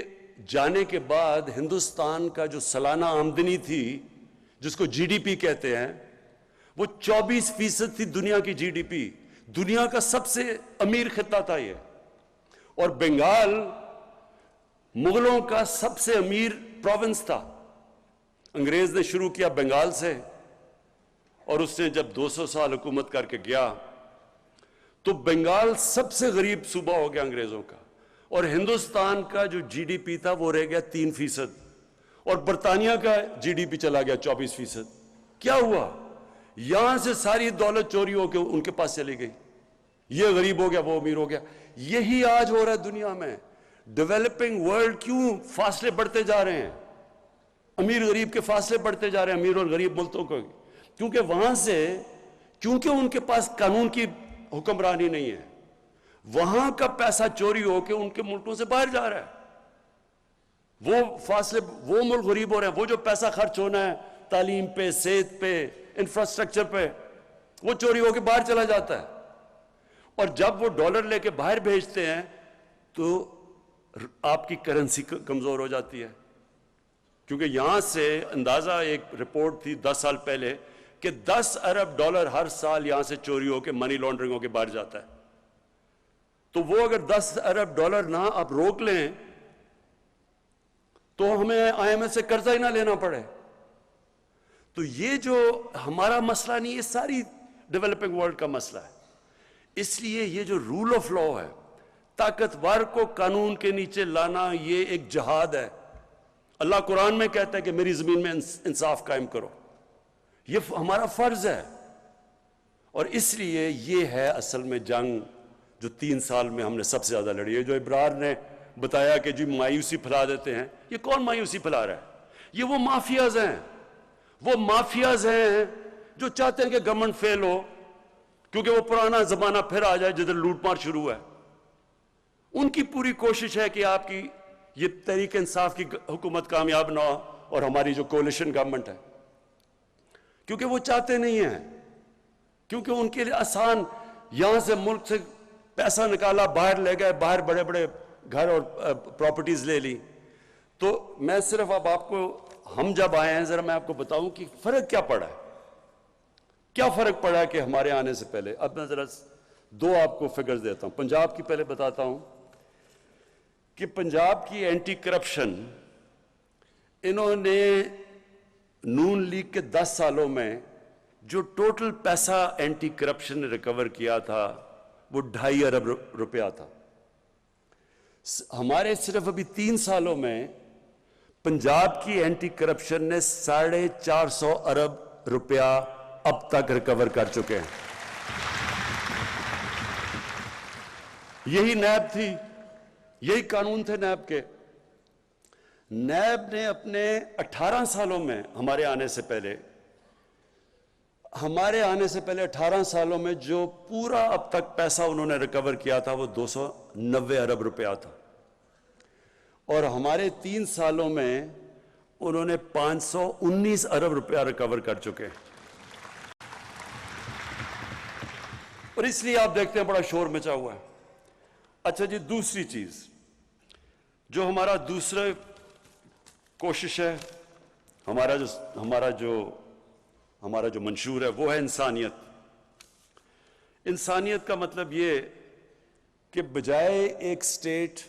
جانے کے بعد ہندوستان کا جو سالانہ آمدنی تھی, جس کو جی ڈی پی کہتے ہیں, وہ 24% تھی دنیا کی جی ڈی پی. دنیا کا سب سے امیر خطہ تھا یہ. اور بنگال مغلوں کا سب سے امیر پروونس تھا. انگریز نے شروع کیا بنگال سے, اور اس نے جب 200 سال حکومت کر کے گیا تو بنگال سب سے غریب صوبہ ہو گیا انگریزوں کا, اور ہندوستان کا جو جی ڈی پی تھا وہ رہ گیا 3%, اور برطانیہ کا جی ڈی پی چلا گیا 24%. کیا ہوا؟ یہاں سے ساری دولت چوری ہو کے ان کے پاس چلی گئی. یہ غریب ہو گیا, وہ امیر ہو گیا. یہی آج ہو رہا ہے دنیا میں. ڈیولپنگ ورلڈ کیوں فاصلے بڑھتے جا رہے ہیں؟ امیر غریب کے فاصلے بڑھتے جا رہے ہیں, امیر اور غریب ملکوں کو, کیونکہ وہاں سے, کیونکہ ان کے پاس قانون کی حکمرانی نہیں ہے, وہاں کا پیسہ چوری ہو کے ان کے ملکوں سے باہر جا رہا ہے. وہ فاصلے, وہ ملک غریب ہو رہے ہیں. وہ جو پیسہ خرچ ہونا ہے تعلیم پہ, صحت پہ, انفراسٹرکچر پہ, وہ چوری ہو کے باہر چلا جاتا ہے. اور جب وہ ڈالر لے کے باہر بھیجتے ہیں تو آپ کی کرنسی کمزور ہو جاتی ہے. کیونکہ یہاں سے اندازہ, ایک رپورٹ تھی 10 سال پہلے, کہ 10 ارب ڈالر ہر سال یہاں سے چوری ہو کے, منی لانڈرنگ ہو کے باہر جاتا ہے. تو وہ اگر 10 ارب ڈالر نہ آپ روک لیں تو ہمیں آئی ایم ایف سے قرضہ ہی نہ لینا پڑے. تو یہ جو ہمارا مسئلہ نہیں, یہ ساری ڈیولپنگ ورلڈ کا مسئلہ ہے. اس لیے یہ جو رول آف لا ہے, طاقتور کو قانون کے نیچے لانا, یہ ایک جہاد ہے. اللہ قرآن میں کہتا ہے کہ میری زمین میں انصاف قائم کرو. یہ ہمارا فرض ہے. اور اس لیے یہ ہے اصل میں جنگ جو 3 سال میں ہم نے سب سے زیادہ لڑی ہے. جو ابرار نے بتایا کہ جی مایوسی پھیلا دیتے ہیں, یہ کون مایوسی پھیلا رہا ہے؟ یہ وہ مافیاز ہیں. وہ مافیاز ہیں جو چاہتے ہیں کہ گورنمنٹ فیل ہو, کیونکہ وہ پرانا زمانہ پھر آ جائے جدھر لوٹ مار شروع ہے. ان کی پوری کوشش ہے کہ آپ کی یہ تحریک انصاف کی حکومت کامیاب نہ ہو, اور ہماری جو کولیشن گورنمنٹ ہے, کیونکہ وہ چاہتے نہیں ہیں. کیونکہ ان کے لیے آسان, یہاں سے ملک سے پیسہ نکالا, باہر لے گئے, باہر بڑے بڑے گھر اور پراپرٹیز لے لی. تو میں صرف اب آپ کو, ہم جب آئے ہیں ذرا میں آپ کو بتاؤں کہ فرق کیا پڑا ہے. کیا فرق پڑا ہے کہ ہمارے آنے سے پہلے. اب میں ذرا 2 آپ کو فگرز دیتا ہوں. پنجاب کی پہلے بتاتا ہوں کہ پنجاب کی اینٹی کرپشن, انہوں نے نون لیگ کے 10 سالوں میں جو ٹوٹل پیسہ اینٹی کرپشن نے ریکور کیا تھا وہ 2.5 ارب روپیہ تھا. ہمارے صرف ابھی 3 سالوں میں پنجاب کی اینٹی کرپشن نے 450 ارب روپیہ اب تک ریکور کر چکے ہیں. یہی نیب تھی, یہی قانون تھے نیب کے. نیب نے اپنے 18 سالوں میں, ہمارے آنے سے پہلے 18 سالوں میں جو پورا اب تک پیسہ انہوں نے ریکور کیا تھا وہ 290 ارب روپیہ تھا. اور ہمارے 3 سالوں میں انہوں نے 519 ارب روپیہ ریکور کر چکے. اور اس لیے آپ دیکھتے ہیں بڑا شور مچا ہوا ہے. اچھا جی, دوسری چیز جو ہمارا دوسرا کوشش ہے ہمارا جو منشور ہے وہ ہے انسانیت. انسانیت کا مطلب یہ کہ بجائے ایک سٹیٹ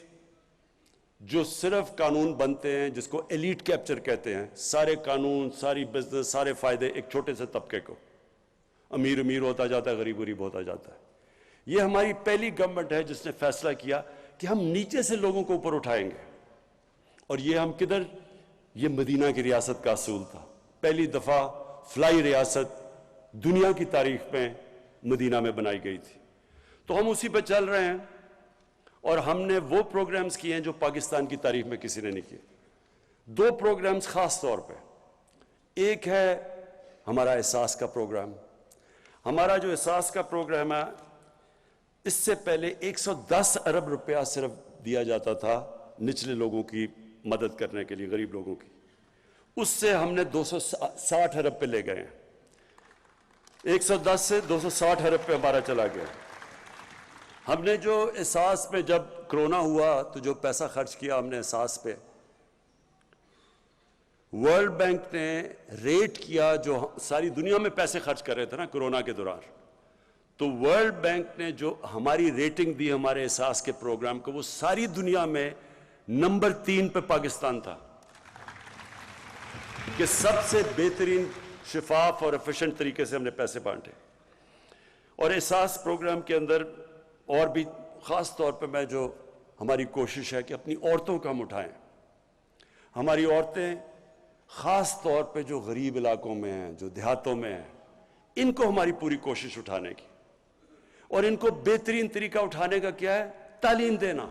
جو صرف قانون بنتے ہیں جس کو ایلیٹ کیپچر کہتے ہیں، سارے قانون، ساری بزنس، سارے فائدے ایک چھوٹے سے طبقے کو، امیر امیر ہوتا جاتا ہے، غریب غریب ہوتا جاتا ہے. یہ ہماری پہلی گورنمنٹ ہے جس نے فیصلہ کیا کہ ہم نیچے سے لوگوں کو اوپر اٹھائیں گے. اور یہ ہم کدھر؟ یہ مدینہ کی ریاست کا اصول تھا. پہلی دفعہ فلائی ریاست دنیا کی تاریخ میں مدینہ میں بنائی گئی تھی. تو ہم اسی پہ چل رہے ہیں اور ہم نے وہ پروگرامز کیے ہیں جو پاکستان کی تاریخ میں کسی نے نہیں کیے. 2 پروگرامز خاص طور پہ. ایک ہے ہمارا احساس کا پروگرام. ہمارا جو احساس کا پروگرام ہے، اس سے پہلے 110 ارب روپیہ صرف دیا جاتا تھا نچلے لوگوں کی مدد کرنے کے لیے، غریب لوگوں کی. اس سے ہم نے 260 ارب پہ لے گئے ہیں. 110 سے 260 ارب پہ ہمارا چلا گیا. ہم نے جو احساس پہ، جب کرونا ہوا تو جو پیسہ خرچ کیا ہم نے احساس پہ، ورلڈ بینک نے ریٹ کیا، جو ساری دنیا میں پیسے خرچ کر رہے تھے نا کرونا کے دوران، تو ورلڈ بینک نے جو ہماری ریٹنگ دی ہمارے احساس کے پروگرام کو، وہ ساری دنیا میں نمبر 3 پہ پاکستان تھا کہ سب سے بہترین شفاف اور ایفیشنٹ طریقے سے ہم نے پیسے بانٹے. اور احساس پروگرام کے اندر اور بھی خاص طور پہ ہماری کوشش ہے کہ اپنی عورتوں کو ہم اٹھائیں. ہماری عورتیں خاص طور پہ جو غریب علاقوں میں ہیں، جو دیہاتوں میں ہیں، ان کو ہماری پوری کوشش اٹھانے کی. اور ان کو بہترین طریقہ اٹھانے کا کیا ہے؟ تعلیم دینا.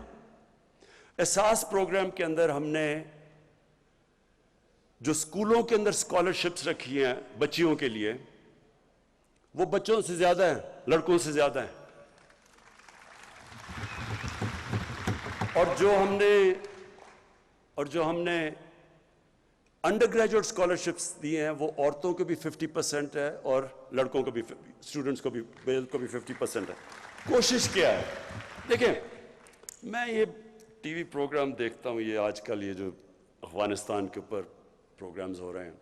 احساس پروگرام کے اندر ہم نے جو سکولوں کے اندر اسکالرشپس رکھی ہیں بچیوں کے لیے، وہ بچوں سے زیادہ ہیں، لڑکوں سے زیادہ ہیں. اور جو ہم نے انڈر گریجویٹ اسکالرشپس دیے ہیں، وہ عورتوں کو بھی 50% ہے اور لڑکوں کو بھی، اسٹوڈنٹس کو بھی، میل کو بھی 50% ہے. کوشش کیا ہے؟ دیکھیں، میں یہ ٹی وی پروگرام دیکھتا ہوں، یہ آج کل یہ جو افغانستان کے اوپر پروگرامز ہو رہے ہیں،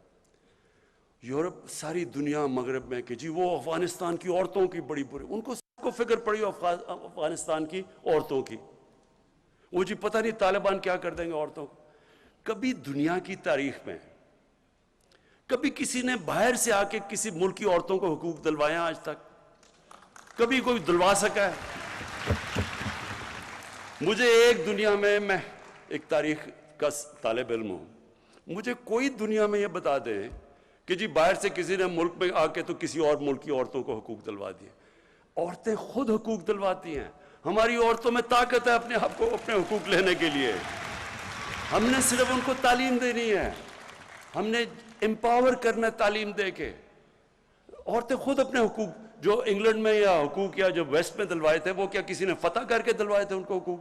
یورپ، ساری دنیا مغرب میں، کہ جی وہ افغانستان کی عورتوں کی بڑی ان کو سب کو فکر پڑی افغانستان کی عورتوں کی. وہ جی پتہ نہیں طالبان کیا کر دیں گے عورتوں کو. کبھی دنیا کی تاریخ میں کبھی کسی نے باہر سے آ کے کسی ملک کی عورتوں کو حقوق دلوائے ہیں آج تک؟ کبھی کوئی دلوا سکا ہے؟ مجھے ایک دنیا میں ایک تاریخ کا طالب علم ہوں، مجھے کوئی دنیا میں یہ بتا دیں کہ جی باہر سے کسی نے ملک میں آ کے تو کسی اور ملک کی عورتوں کو حقوق دلوا دیے. عورتیں خود حقوق دلواتی ہیں. ہماری عورتوں میں طاقت ہے اپنے آپ کو، اپنے حقوق لینے کے لیے. ہم نے صرف ان کو تعلیم دینی ہے، ہم نے امپاور کرنا تعلیم دے کے. عورتیں خود اپنے حقوق، جو انگلینڈ میں یا حقوق یا جو ویسٹ میں دلوائے تھے، وہ کیا کسی نے فتح کر کے دلوائے تھے ان کو حقوق؟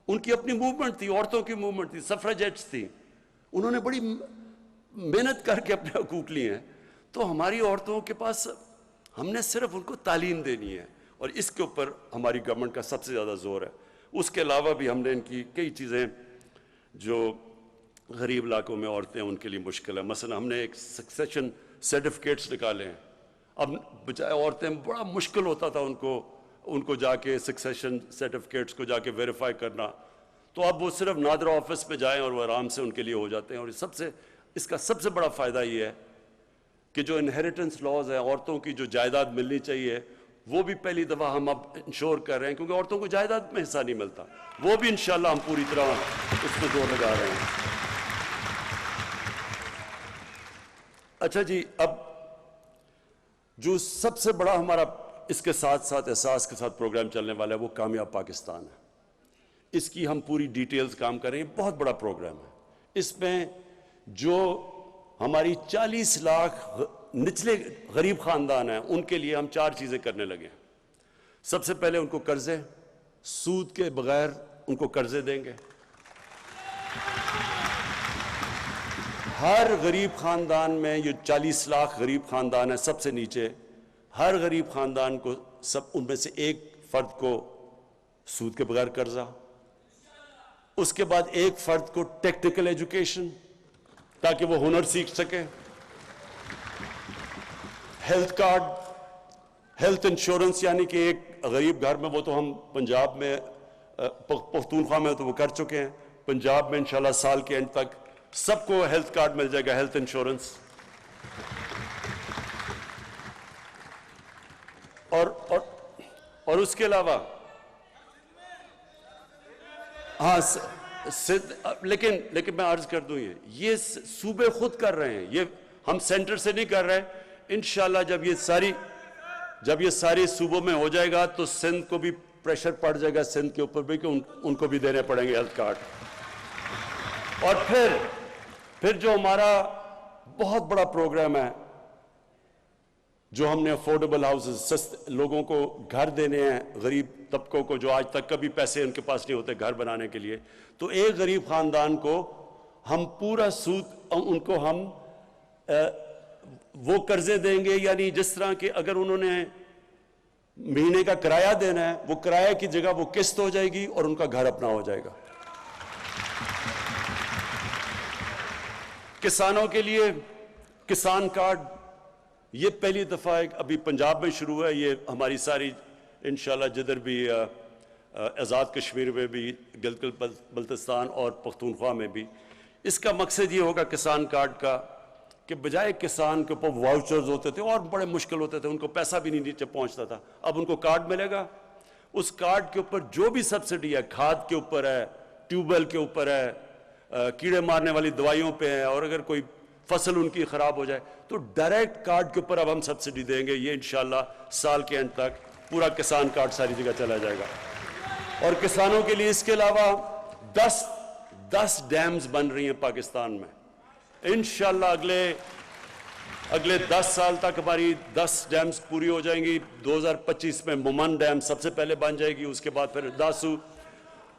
ان کی اپنی موومنٹ تھی، عورتوں کی موومنٹ تھی، سفریجیٹس تھی. انہوں نے بڑی محنت کر کے اپنے حقوق لیے ہیں. تو ہماری عورتوں کے پاس، ہم نے صرف ان کو تعلیم دینی ہے، اور اس کے اوپر ہماری گورنمنٹ کا سب سے زیادہ زور ہے. اس کے علاوہ بھی ہم نے ان کی کئی چیزیں جو غریب علاقوں میں عورتیں ان کے لیے مشکل ہے. مثلا ہم نے ایک سکسیشن سرٹیفکیٹس نکالے ہیں. اب بجائے عورتیں، بڑا مشکل ہوتا تھا ان کو جا کے سکسیشن سرٹیفکیٹس کو جا کے ویریفائی کرنا، تو اب وہ صرف نادرا آفس میں جائیں اور وہ آرام سے ان کے لیے ہو جاتے ہیں. اور اس کا سب سے بڑا فائدہ یہ ہے کہ جو انہیریٹنس لاز ہیں، عورتوں کی جو جائیداد ملنی چاہیے، وہ بھی پہلی دفعہ ہم اب انشور کر رہے ہیں، کیونکہ عورتوں کو جائیداد میں حصہ نہیں ملتا. وہ بھی انشاءاللہ ہم پوری طرح اس پہ زور لگا رہے ہیں. اچھا جی، اب جو سب سے بڑا ہمارا اس کے ساتھ ساتھ احساس کے ساتھ پروگرام چلنے والا ہے، وہ کامیاب پاکستان ہے. اس کی ہم پوری ڈیٹیلز کام کر رہے ہیں. بہت بڑا پروگرام ہے. اس میں جو ہماری 40 لاکھ نچلے غریب خاندان ہیں، ان کے لیے ہم 4 چیزیں کرنے لگے ہیں. سب سے پہلے ان کو قرضے، سود کے بغیر ان کو قرضے دیں گے. ہر غریب خاندان میں، یہ 40 لاکھ غریب خاندان ہیں سب سے نیچے، ہر غریب خاندان کو ان میں سے ایک فرد کو سود کے بغیر قرضہ. اس کے بعد ایک فرد کو ٹیکنیکل ایجوکیشن، تاکہ وہ ہنر سیکھ سکیں. ہیلتھ کارڈ، ہیلتھ انشورنس، یعنی کہ ایک غریب گھر میں، وہ تو ہم پنجاب میں پختونخوا میں تو وہ کر چکے ہیں، پنجاب میں انشاءاللہ سال کے اینڈ تک سب کو ہیلتھ کارڈ مل جائے گا، ہیلتھ انشورنس. اور اس کے علاوہ ہاں لیکن میں عرض کر دوں، یہ صوبے خود کر رہے ہیں، یہ ہم سینٹر سے نہیں کر رہے. انشاءاللہ جب یہ ساری صوبوں میں ہو جائے گا تو سندھ کو بھی پریشر پڑ جائے گا، سندھ کے اوپر بھی، کہ ان کو بھی دینے پڑیں گے ہیلتھ کارڈ. اور پھر جو ہمارا بہت بڑا پروگرام ہے، جو ہم نے افورڈیبل ہاؤسز، لوگوں کو گھر دینے ہیں، غریب طبقوں کو جو آج تک کبھی پیسے ان کے پاس نہیں ہوتے گھر بنانے کے لیے، تو ایک غریب خاندان کو ہم پورا سود ان کو ہم وہ قرضے دیں گے، یعنی جس طرح کہ اگر انہوں نے مہینے کا کرایہ دینا ہے، وہ کرایہ کی جگہ وہ قسط ہو جائے گی اور ان کا گھر اپنا ہو جائے گا. کسانوں کے لیے کسان کارڈ، یہ پہلی دفعہ ابھی پنجاب میں شروع ہے، یہ ہماری ساری انشاءاللہ جدھر بھی آزاد کشمیر میں بھی، گلگت بلتستان اور پختونخوا میں بھی، اس کا مقصد یہ ہوگا کسان کارڈ کا کہ بجائے کسان کے اوپر واؤچرز ہوتے تھے اور بڑے مشکل ہوتے تھے، ان کو پیسہ بھی نہیں نیچے پہنچتا تھا، اب ان کو کارڈ ملے گا. اس کارڈ کے اوپر جو بھی سبسڈی ہے، کھاد کے اوپر ہے، ٹیوب ویل کے اوپر ہے، کیڑے مارنے والی دوائیوں پہ ہے، اور اگر کوئی فصل ان کی خراب ہو جائے تو ڈائریکٹ کارڈ کے اوپر اب ہم سبسڈی دیں گے. یہ انشاءاللہ سال کے اینڈ تک پورا کسان کارڈ ساری جگہ چلا جائے گا. اور کسانوں کے لیے اس کے علاوہ 10 ڈیمز بن رہی ہیں پاکستان میں. انشاءاللہ اگلے 10 سال تک ہماری 10 ڈیمز پوری ہو جائیں گی. 2025 میں مومن ڈیم سب سے پہلے بن جائے گی، اس کے بعد پھر داسو.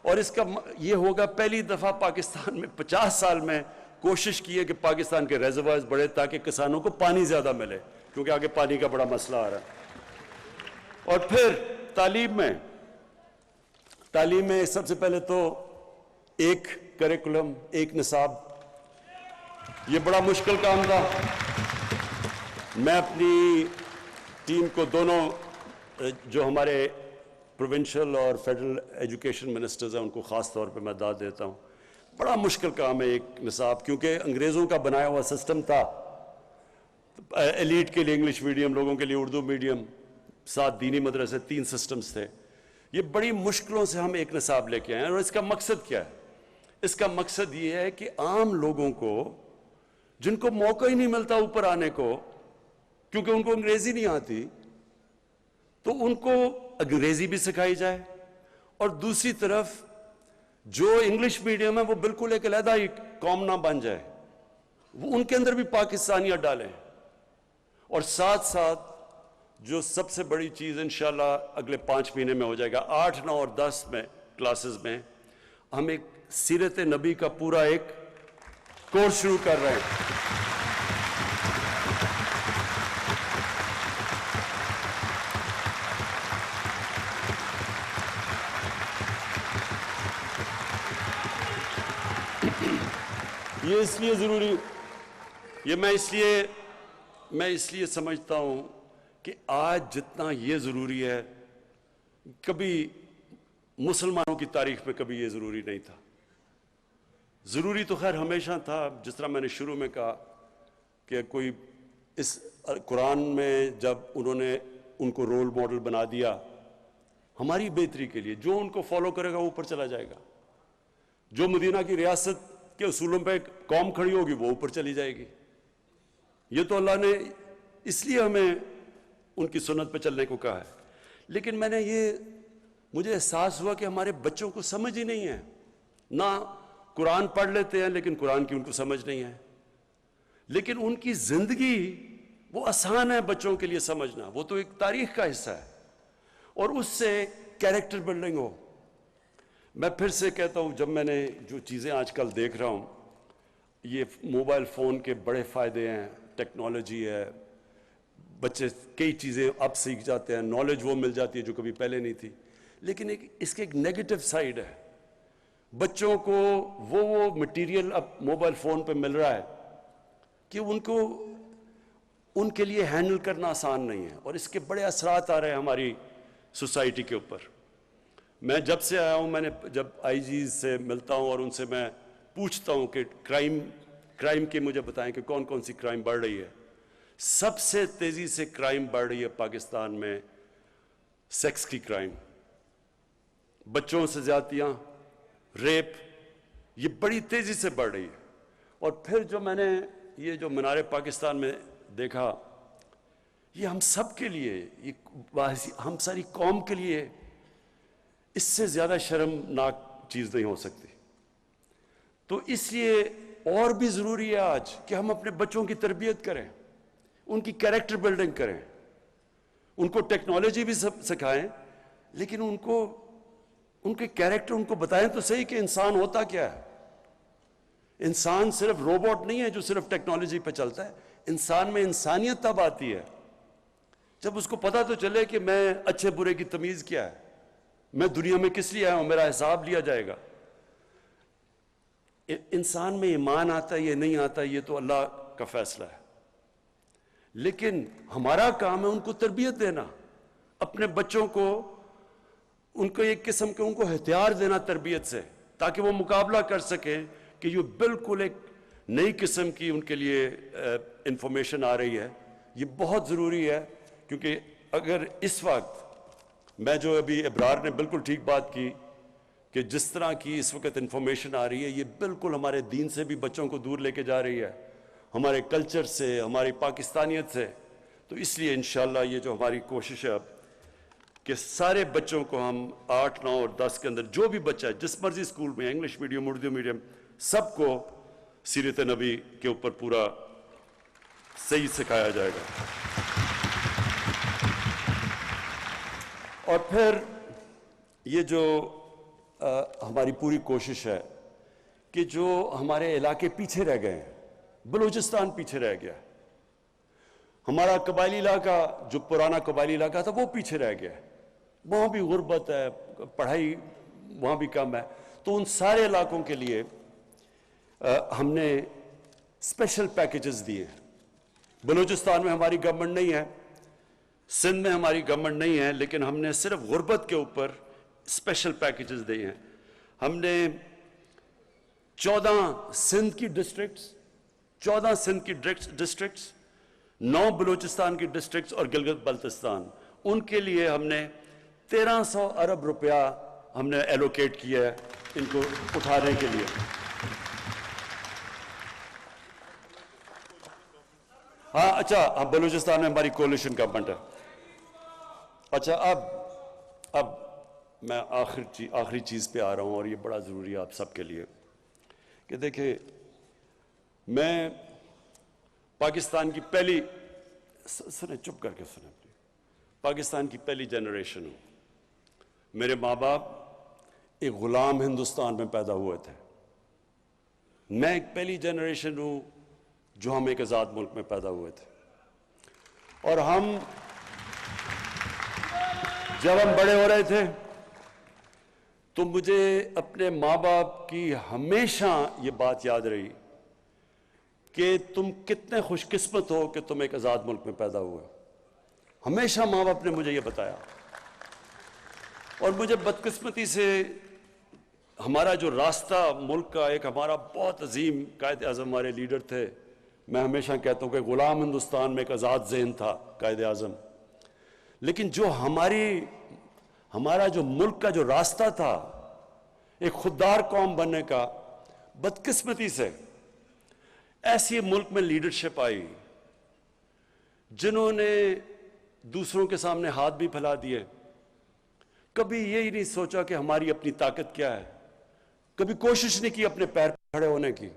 اور اس کا یہ ہوگا پہلی دفعہ پاکستان میں 50 سال میں کوشش کی ہے کہ پاکستان کے ریزروائرز بڑھے تاکہ کسانوں کو پانی زیادہ ملے، کیونکہ آگے پانی کا بڑا مسئلہ آ رہا ہے. اور پھر تعلیم میں سب سے پہلے تو ایک کریکولم، ایک نصاب، یہ بڑا مشکل کام تھا. میں اپنی ٹیم کو، دونوں جو ہمارے پروونشل اور فیڈرل ایجوکیشن منسٹرز ہیں، ان کو خاص طور پہ میں داد دیتا ہوں. بڑا مشکل کام ہے ایک نصاب، کیونکہ انگریزوں کا بنایا ہوا سسٹم تھا. ایلیٹ کے لیے انگلش میڈیم، لوگوں کے لیے اردو میڈیم، 7 دینی مدرسے، 3 سسٹمز تھے. یہ بڑی مشکلوں سے ہم ایک نصاب لے کے آئے ہیں. اور اس کا مقصد کیا ہے؟ اس کا مقصد یہ ہے کہ عام لوگوں کو، جن کو موقع ہی نہیں ملتا اوپر آنے کو کیونکہ ان کو انگریزی نہیں آتی، تو ان کو انگریزی بھی سکھائی جائے، اور دوسری طرف جو انگلش میڈیم ہے وہ بالکل ایک علیحدہ ہی قوم نہ بن جائے، وہ ان کے اندر بھی پاکستانیت ڈالیں. اور ساتھ ساتھ جو سب سے بڑی چیز انشاءاللہ اگلے 5 مہینے میں ہو جائے گا، 8، 9 اور 10 میں کلاسز میں ہم ایک سیرت نبی کا پورا ایک کورس شروع کر رہے ہیں. یہ اس لیے ضروری، یہ میں اس لیے سمجھتا ہوں کہ آج جتنا یہ ضروری ہے، کبھی مسلمانوں کی تاریخ میں کبھی یہ ضروری نہیں تھا. ضروری تو خیر ہمیشہ تھا، جس طرح میں نے شروع میں کہا کہ کوئی اس قرآن میں جب انہوں نے ان کو رول ماڈل بنا دیا ہماری بہتری کے لیے، جو ان کو فالو کرے گا وہ اوپر چلا جائے گا. جو مدینہ کی ریاست کے اصولوں پہ قوم کھڑی ہوگی وہ اوپر چلی جائے گی. یہ تو اللہ نے اس لیے ہمیں ان کی سنت پہ چلنے کو کہا ہے. لیکن مجھے احساس ہوا کہ ہمارے بچوں کو سمجھ ہی نہیں ہے. نہ قرآن پڑھ لیتے ہیں لیکن قرآن کی ان کو سمجھ نہیں ہے. لیکن ان کی زندگی وہ آسان ہے بچوں کے لیے سمجھنا، وہ تو ایک تاریخ کا حصہ ہے، اور اس سے کیریکٹر بلڈنگ ہو. میں پھر سے کہتا ہوں، جب میں نے جو چیزیں آج کل دیکھ رہا ہوں، یہ موبائل فون کے بڑے فائدے ہیں، ٹیکنالوجی ہے، بچے کئی چیزیں اب سیکھ جاتے ہیں، نالج وہ مل جاتی ہے جو کبھی پہلے نہیں تھی. لیکن اس کے ایک نیگیٹو سائیڈ ہے. بچوں کو وہ مٹیریل اب موبائل فون پہ مل رہا ہے کہ ان کے لیے ہینڈل کرنا آسان نہیں ہے، اور اس کے بڑے اثرات آ رہے ہیں ہماری سوسائٹی کے اوپر۔ میں جب سے آیا ہوں، میں نے جب آئی جیز سے ملتا ہوں اور ان سے میں پوچھتا ہوں کہ کرائم کے مجھے بتائیں کہ کون کون سی کرائم بڑھ رہی ہے، سب سے تیزی سے کرائم بڑھ رہی ہے پاکستان میں سیکس کی کرائم، بچوں سے زیادتیاں، ریپ، یہ بڑی تیزی سے بڑھ رہی ہے۔ اور پھر جو میں نے یہ جو مینار پاکستان میں دیکھا، یہ ہم سب کے لیے، یہ ہم ساری قوم کے لیے اس سے زیادہ شرمناک چیز نہیں ہو سکتی۔ تو اس لیے اور بھی ضروری ہے آج کہ ہم اپنے بچوں کی تربیت کریں، ان کی کیریکٹر بلڈنگ کریں، ان کو ٹیکنالوجی بھی سکھائیں، لیکن ان کے کیریکٹر ان کو بتائیں تو صحیح کہ انسان ہوتا کیا ہے۔ انسان صرف روبوٹ نہیں ہے جو صرف ٹیکنالوجی پہ چلتا ہے، انسان میں انسانیت تب آتی ہے جب اس کو پتہ تو چلے کہ میں اچھے برے کی تمیز کیا ہے، میں دنیا میں کس لیے آیا ہوں، میرا حساب لیا جائے گا۔ انسان میں ایمان آتا ہے یہ نہیں آتا، یہ تو اللہ کا فیصلہ ہے، لیکن ہمارا کام ہے ان کو تربیت دینا، اپنے بچوں کو ان کو ایک قسم کے ان کو ہتھیار دینا تربیت سے، تاکہ وہ مقابلہ کر سکیں کہ یہ بالکل ایک نئی قسم کی ان کے لیے انفارمیشن آ رہی ہے۔ یہ بہت ضروری ہے، کیونکہ اگر اس وقت میں جو ابھی ابرار نے بالکل ٹھیک بات کی کہ جس طرح کی اس وقت انفارمیشن آ رہی ہے، یہ بالکل ہمارے دین سے بھی بچوں کو دور لے کے جا رہی ہے، ہمارے کلچر سے، ہماری پاکستانیت سے۔ تو اس لیے انشاءاللہ یہ جو ہماری کوشش ہے اب کہ سارے بچوں کو ہم 8، 9 اور 10 کے اندر جو بھی بچہ ہے جس مرضی اسکول میں، انگلش میڈیم، اردو میڈیم، سب کو سیرت نبی کے اوپر پورا صحیح سکھایا جائے گا۔ اور پھر یہ جو ہماری پوری کوشش ہے کہ جو ہمارے علاقے پیچھے رہ گئے ہیں، بلوچستان پیچھے رہ گیا، ہمارا قبائلی علاقہ جو پرانا قبائلی علاقہ تھا وہ پیچھے رہ گیا، وہاں بھی غربت ہے، پڑھائی وہاں بھی کم ہے۔ تو ان سارے علاقوں کے لیے ہم نے اسپیشل پیکیجز دیے۔ بلوچستان میں ہماری گورنمنٹ نہیں ہے، سندھ میں ہماری گورنمنٹ نہیں ہے، لیکن ہم نے صرف غربت کے اوپر اسپیشل پیکیجز دیے ہیں۔ ہم نے 14 سندھ کی ڈسٹرکٹس، 9 بلوچستان کی ڈسٹرکٹس اور گلگت بلتستان، ان کے لیے ہم نے 1300 ارب روپیہ ہم نے ایلوکیٹ کیا ہے ان کو اٹھانے کے لیے۔ ہاں اچھا، بلوچستان میں ہماری کولیشن گورنمنٹ ہے۔ اچھا، اب میں آخری چیز پہ آ رہا ہوں، اور یہ بڑا ضروری ہے آپ سب کے لیے کہ دیکھیں، میں پاکستان کی پہلی چپ کر کے سنیں پاکستان کی پہلی جنریشن ہوں۔ میرے ماں باپ ایک غلام ہندوستان میں پیدا ہوئے تھے، میں ایک پہلی جنریشن ہوں جو ہم ایک آزاد ملک میں پیدا ہوئے تھے۔ اور جب ہم بڑے ہو رہے تھے تو مجھے اپنے ماں باپ کی ہمیشہ یہ بات یاد رہی کہ تم کتنے خوش قسمت ہو کہ تم ایک آزاد ملک میں پیدا ہوئے۔ ہمیشہ ماں باپ نے مجھے یہ بتایا، اور مجھے بدقسمتی سے ہمارا جو راستہ ملک کا، ایک ہمارا بہت عظیم قائد اعظم ہمارے لیڈر تھے، میں ہمیشہ کہتا ہوں کہ غلام ہندوستان میں ایک آزاد ذہن تھا قائد اعظم، لیکن جو ہمارا جو ملک کا جو راستہ تھا ایک خوددار قوم بننے کا، بدقسمتی سے ایسی ملک میں لیڈرشپ آئی جنہوں نے دوسروں کے سامنے ہاتھ بھی پھیلا دیے، کبھی یہی نہیں سوچا کہ ہماری اپنی طاقت کیا ہے، کبھی کوشش نہیں کی اپنے پیر پہ کھڑے ہونے کی۔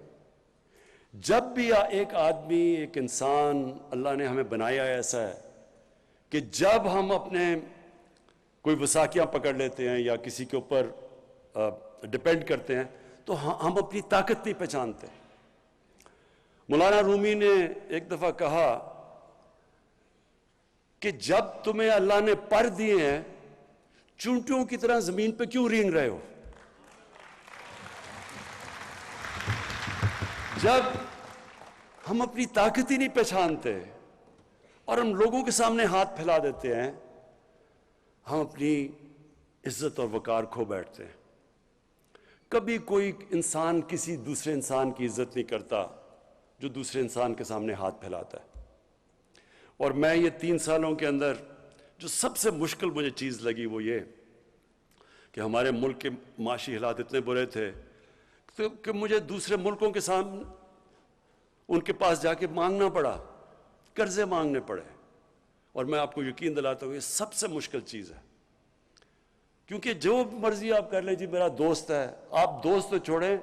جب بھی ایک آدمی، ایک انسان اللہ نے ہمیں بنایا ایسا ہے کہ جب ہم اپنے کوئی وثاقیاں پکڑ لیتے ہیں یا کسی کے اوپر ڈیپینڈ کرتے ہیں تو ہم اپنی طاقت نہیں پہچانتے۔ مولانا رومی نے ایک دفعہ کہا کہ جب تمہیں اللہ نے پر دیے ہیں، چونٹیوں کی طرح زمین پہ کیوں رینگ رہے ہو؟ ہم اپنی طاقت ہی نہیں پہچانتے اور ہم لوگوں کے سامنے ہاتھ پھیلا دیتے ہیں. ہم اپنی عزت اور وقار کھو بیٹھتے ہیں. کبھی کوئی انسان کسی دوسرے انسان کی عزت نہیں کرتا جو دوسرے انسان کے سامنے ہاتھ پھیلاتا ہے. اور میں یہ 3 سالوں کے اندر جو سب سے مشکل مجھے چیز لگی وہ یہ کہ ہمارے ملک کے معاشی حالات اتنے برے تھے کہ مجھے دوسرے ملکوں کے سامنے ان کے پاس جا کے مانگنا پڑا, قرضے مانگنے پڑے. اور میں آپ کو یقین دلاتا ہوں یہ سب سے مشکل چیز ہے, کیونکہ جو مرضی آپ کر لیں, جی میرا دوست ہے, آپ دوست تو چھوڑیں,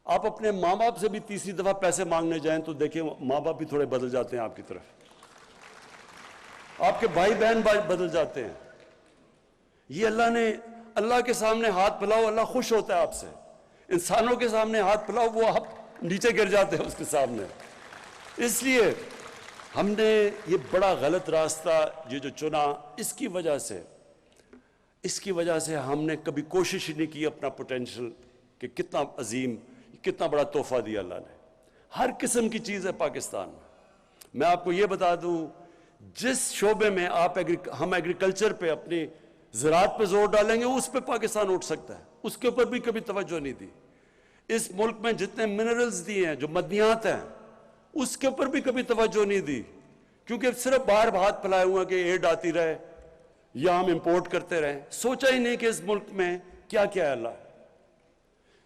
آپ اپنے ماں باپ سے بھی تیسری دفعہ پیسے مانگنے جائیں تو دیکھیں ماں باپ بھی تھوڑے بدل جاتے ہیں آپ کی طرف, آپ کے بھائی بہن بدل جاتے ہیں. یہ اللہ کے سامنے ہاتھ پھیلاؤ, اللہ خوش ہوتا ہے آپ سے. انسانوں کے سامنے ہاتھ پھیلاؤ, وہ آپ نیچے گر جاتے ہیں اس کے سامنے. اس لیے ہم نے یہ بڑا غلط راستہ یہ جو چنا, اس کی وجہ سے ہم نے کبھی کوشش ہی نہیں کی اپنا پوٹینشل کہ کتنا عظیم, کتنا بڑا تحفہ دیا اللہ نے. ہر قسم کی چیز ہے پاکستان میں. میں آپ کو یہ بتا دوں, جس شعبے میں ہم ایگریکلچر پہ, اپنی زراعت پہ زور ڈالیں گے, اس پہ پاکستان اٹھ سکتا ہے. اس کے اوپر بھی کبھی توجہ نہیں دی. اس ملک میں جتنے منرلز دیے ہیں, جو معدنیات ہیں, اس کے اوپر بھی کبھی توجہ نہیں دی, کیونکہ صرف باہر ہاتھ پھیلائے ہوا کہ ایڈ آتی رہے یا ہم امپورٹ کرتے رہیں. سوچا ہی نہیں کہ اس ملک میں کیا کیا ہے اللہ.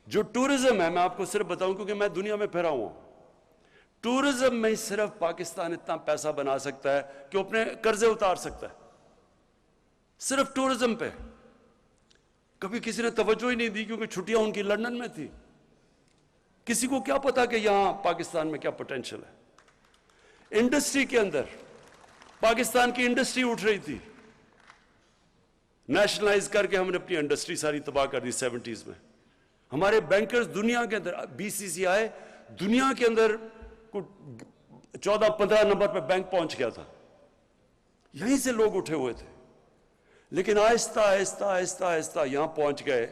جو ٹورزم ہے, میں آپ کو صرف بتاؤں کیونکہ میں دنیا میں پھرا ہوں, ٹورزم میں صرف پاکستان اتنا پیسہ بنا سکتا ہے کہ اپنے قرضے اتار سکتا ہے, صرف ٹورزم پہ. کبھی کسی نے توجہ ہی نہیں دی کیونکہ چھٹیاں ان کی لندن میں تھی. کسی کو کیا پتا کہ یہاں پاکستان میں کیا پوٹینشل ہے. انڈسٹری کے اندر پاکستان کی انڈسٹری اٹھ رہی تھی, نیشنلائز کر کے ہم نے اپنی انڈسٹری ساری تباہ کر دی 70s میں. ہمارے بینکرز دنیا کے اندر, BCCI دنیا کے اندر 14-15 نمبر پہ بینک پہنچ گیا تھا. یہیں سے لوگ اٹھے ہوئے تھے, لیکن آہستہ آہستہ آہستہ آہستہ یہاں پہنچ گئے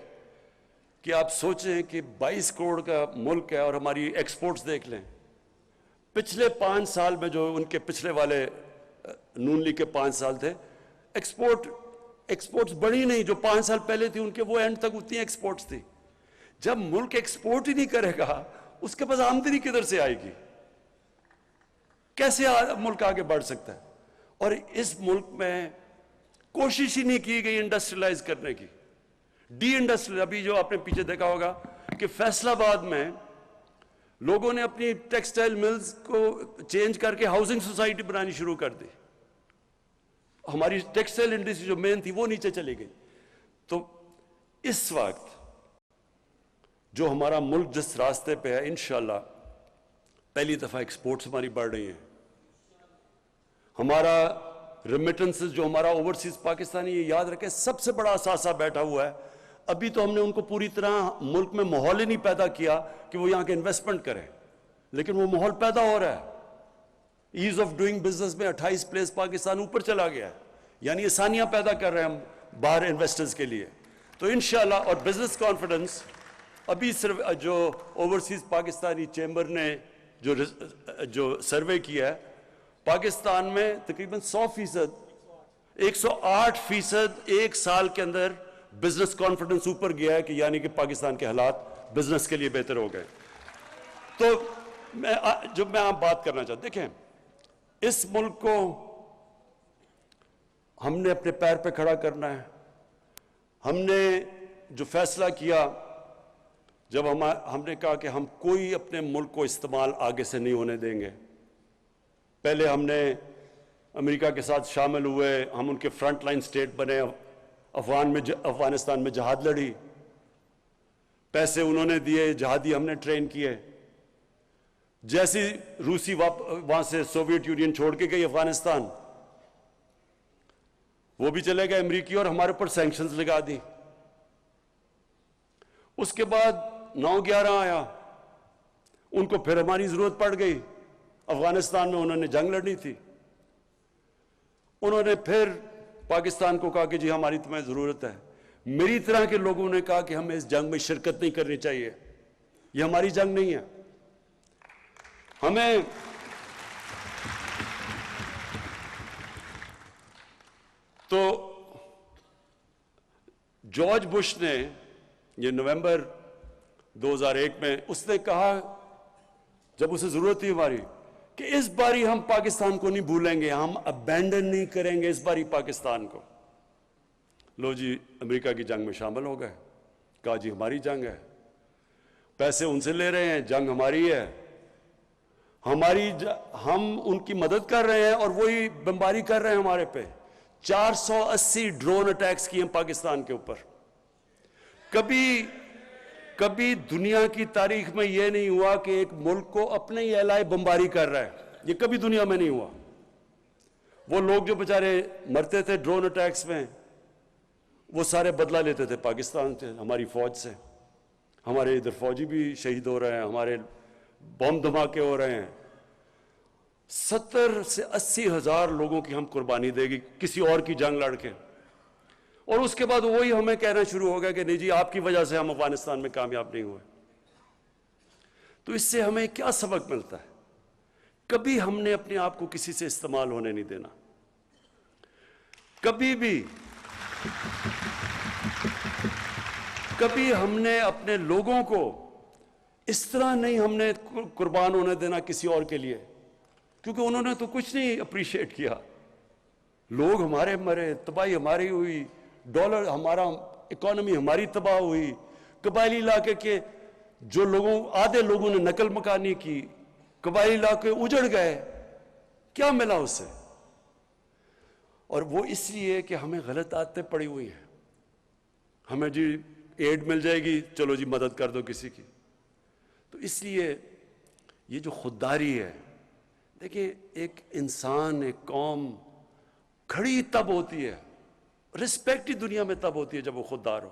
کہ آپ سوچیں کہ 22 کروڑ کا ملک ہے اور ہماری ایکسپورٹس دیکھ لیں. پچھلے 5 سال میں, جو ان کے پچھلے والے نون لیگ کے 5 سال تھے, ایکسپورٹس بڑھی نہیں. جو 5 سال پہلے تھی ان کے, وہ اینڈ تک اتنی ایکسپورٹس تھی. جب ملک ایکسپورٹ ہی نہیں کرے گا, اس کے پاس آمدنی کدھر سے آئے گی؟ کیسے ملک آگے بڑھ سکتا ہے؟ اور اس ملک میں کوشش ہی نہیں کی گئی انڈسٹریلائز کرنے کی. ڈی انڈسٹریل, ابھی جو آپ نے پیچھے دیکھا ہوگا کہ فیصل آباد میں لوگوں نے اپنی ٹیکسٹائل ملز کو چینج کر کے ہاؤسنگ سوسائٹی بنانی شروع کر دی. ہماری ٹیکسٹائل انڈسٹری جو مین تھی وہ نیچے چلی گئی. تو اس وقت جو ہمارا ملک جس راستے پہ ہے, انشاءاللہ پہلی دفعہ ایکسپورٹس ہماری بڑھ رہی ہیں. ہمارا ریمیٹنسز, جو ہمارا اوورسیز پاکستانی, یہ یاد رکھیں سب سے بڑا اثاثہ بیٹھا ہوا ہے. ابھی تو ہم نے ان کو پوری طرح ملک میں ماحول ہی نہیں پیدا کیا کہ وہ یہاں کے انویسٹمنٹ کریں, لیکن وہ ماحول پیدا ہو رہا ہے. ایز آف ڈوئنگ بزنس میں 28 پلیس پاکستان اوپر چلا گیا ہے, یعنی آسانیاں پیدا کر رہے ہیں ہم باہر انویسٹرز کے لیے. تو انشاءاللہ, اور بزنس کانفیڈنس, ابھی صرف جو اوورسیز پاکستانی چیمبر نے جو سروے کیا ہے, پاکستان میں تقریباً 100%, 108% ایک سال کے اندر بزنس کانفیڈنس اوپر گیا ہے, کہ یعنی کہ پاکستان کے حالات بزنس کے لیے بہتر ہو گئے. تو میں آپ بات کرنا چاہتا ہوں, دیکھیں اس ملک کو ہم نے اپنے پیر پہ کھڑا کرنا ہے. ہم نے جو فیصلہ کیا, جب ہم نے کہا کہ ہم کوئی اپنے ملک کو استعمال آگے سے نہیں ہونے دیں گے. پہلے ہم نے امریکہ کے ساتھ شامل ہوئے, ہم ان کے فرنٹ لائن سٹیٹ بنے, افغانستان میں جہاد لڑی, پیسے انہوں نے دیے, جہادی ہم نے ٹرین کیے. جیسی روسی وہاں سے سوویت یونین چھوڑ کے گئی افغانستان, وہ بھی چلے گئے امریکی, اور ہمارے اوپر سینکشنز لگا دی. اس کے بعد 9/11 آیا, ان کو پھر ہماری ضرورت پڑ گئی. افغانستان میں انہوں نے جنگ لڑنی تھی, انہوں نے پھر پاکستان کو کہا کہ جی ہماری تمہیں ضرورت ہے. میری طرح کے لوگوں نے کہا کہ ہمیں اس جنگ میں شرکت نہیں کرنی چاہیے, یہ ہماری جنگ نہیں ہے. ہمیں تو جارج بش نے یہ نومبر 2001 میں اس نے کہا جب اسے ضرورت تھی ہماری کہ اس باری ہم پاکستان کو نہیں بھولیں گے, ہم ابینڈن نہیں کریں گے اس باری پاکستان کو. لو جی امریکہ کی جنگ میں شامل ہو گئے, کہا جی ہماری جنگ ہے, پیسے ان سے لے رہے ہیں, جنگ ہماری ہے, ہم ان کی مدد کر رہے ہیں اور وہی بمباری کر رہے ہیں ہمارے پہ. 480 ڈرون اٹیکس کیے ہیں پاکستان کے اوپر. کبھی دنیا کی تاریخ میں یہ نہیں ہوا کہ ایک ملک کو اپنے ہی اعلائے بمباری کر رہا ہے, یہ کبھی دنیا میں نہیں ہوا. وہ لوگ جو بیچارے مرتے تھے ڈرون اٹیکس میں, وہ سارے بدلہ لیتے تھے پاکستان سے, ہماری فوج سے. ہمارے ادھر فوجی بھی شہید ہو رہے ہیں, ہمارے بم دھماکے ہو رہے ہیں. 70 سے 80 ہزار لوگوں کی ہم قربانی دے گی کسی اور کی جنگ لڑ کے, اور اس کے بعد وہی ہمیں کہنا شروع ہو گیا کہ نہیں جی آپ کی وجہ سے ہم افغانستان میں کامیاب نہیں ہوئے. تو اس سے ہمیں کیا سبق ملتا ہے؟ کبھی ہم نے اپنے آپ کو کسی سے استعمال ہونے نہیں دینا. کبھی ہم نے اپنے لوگوں کو اس طرح نہیں ہم نے قربان ہونے دینا کسی اور کے لیے, کیونکہ انہوں نے تو کچھ نہیں اپریشیٹ کیا. لوگ ہمارے مرے, تباہی ہماری ہوئی, ڈالر ہمارا, اکانومی ہماری تباہ ہوئی, قبائلی علاقے کے جو آدھے لوگوں نے نقل مکانی کی, قبائلی علاقے اجڑ گئے. کیا ملا اس سے؟ اور وہ اس لیے کہ ہمیں غلط عادتیں پڑی ہوئی ہیں. ہمیں جی ایڈ مل جائے گی, چلو جی مدد کر دو کسی کی. تو اس لیے یہ جو خودداری ہے, دیکھیں ایک انسان, ایک قوم کھڑی تب ہوتی ہے, رسپیکٹ ہی دنیا میں تب ہوتی ہے جب وہ خوددار ہو.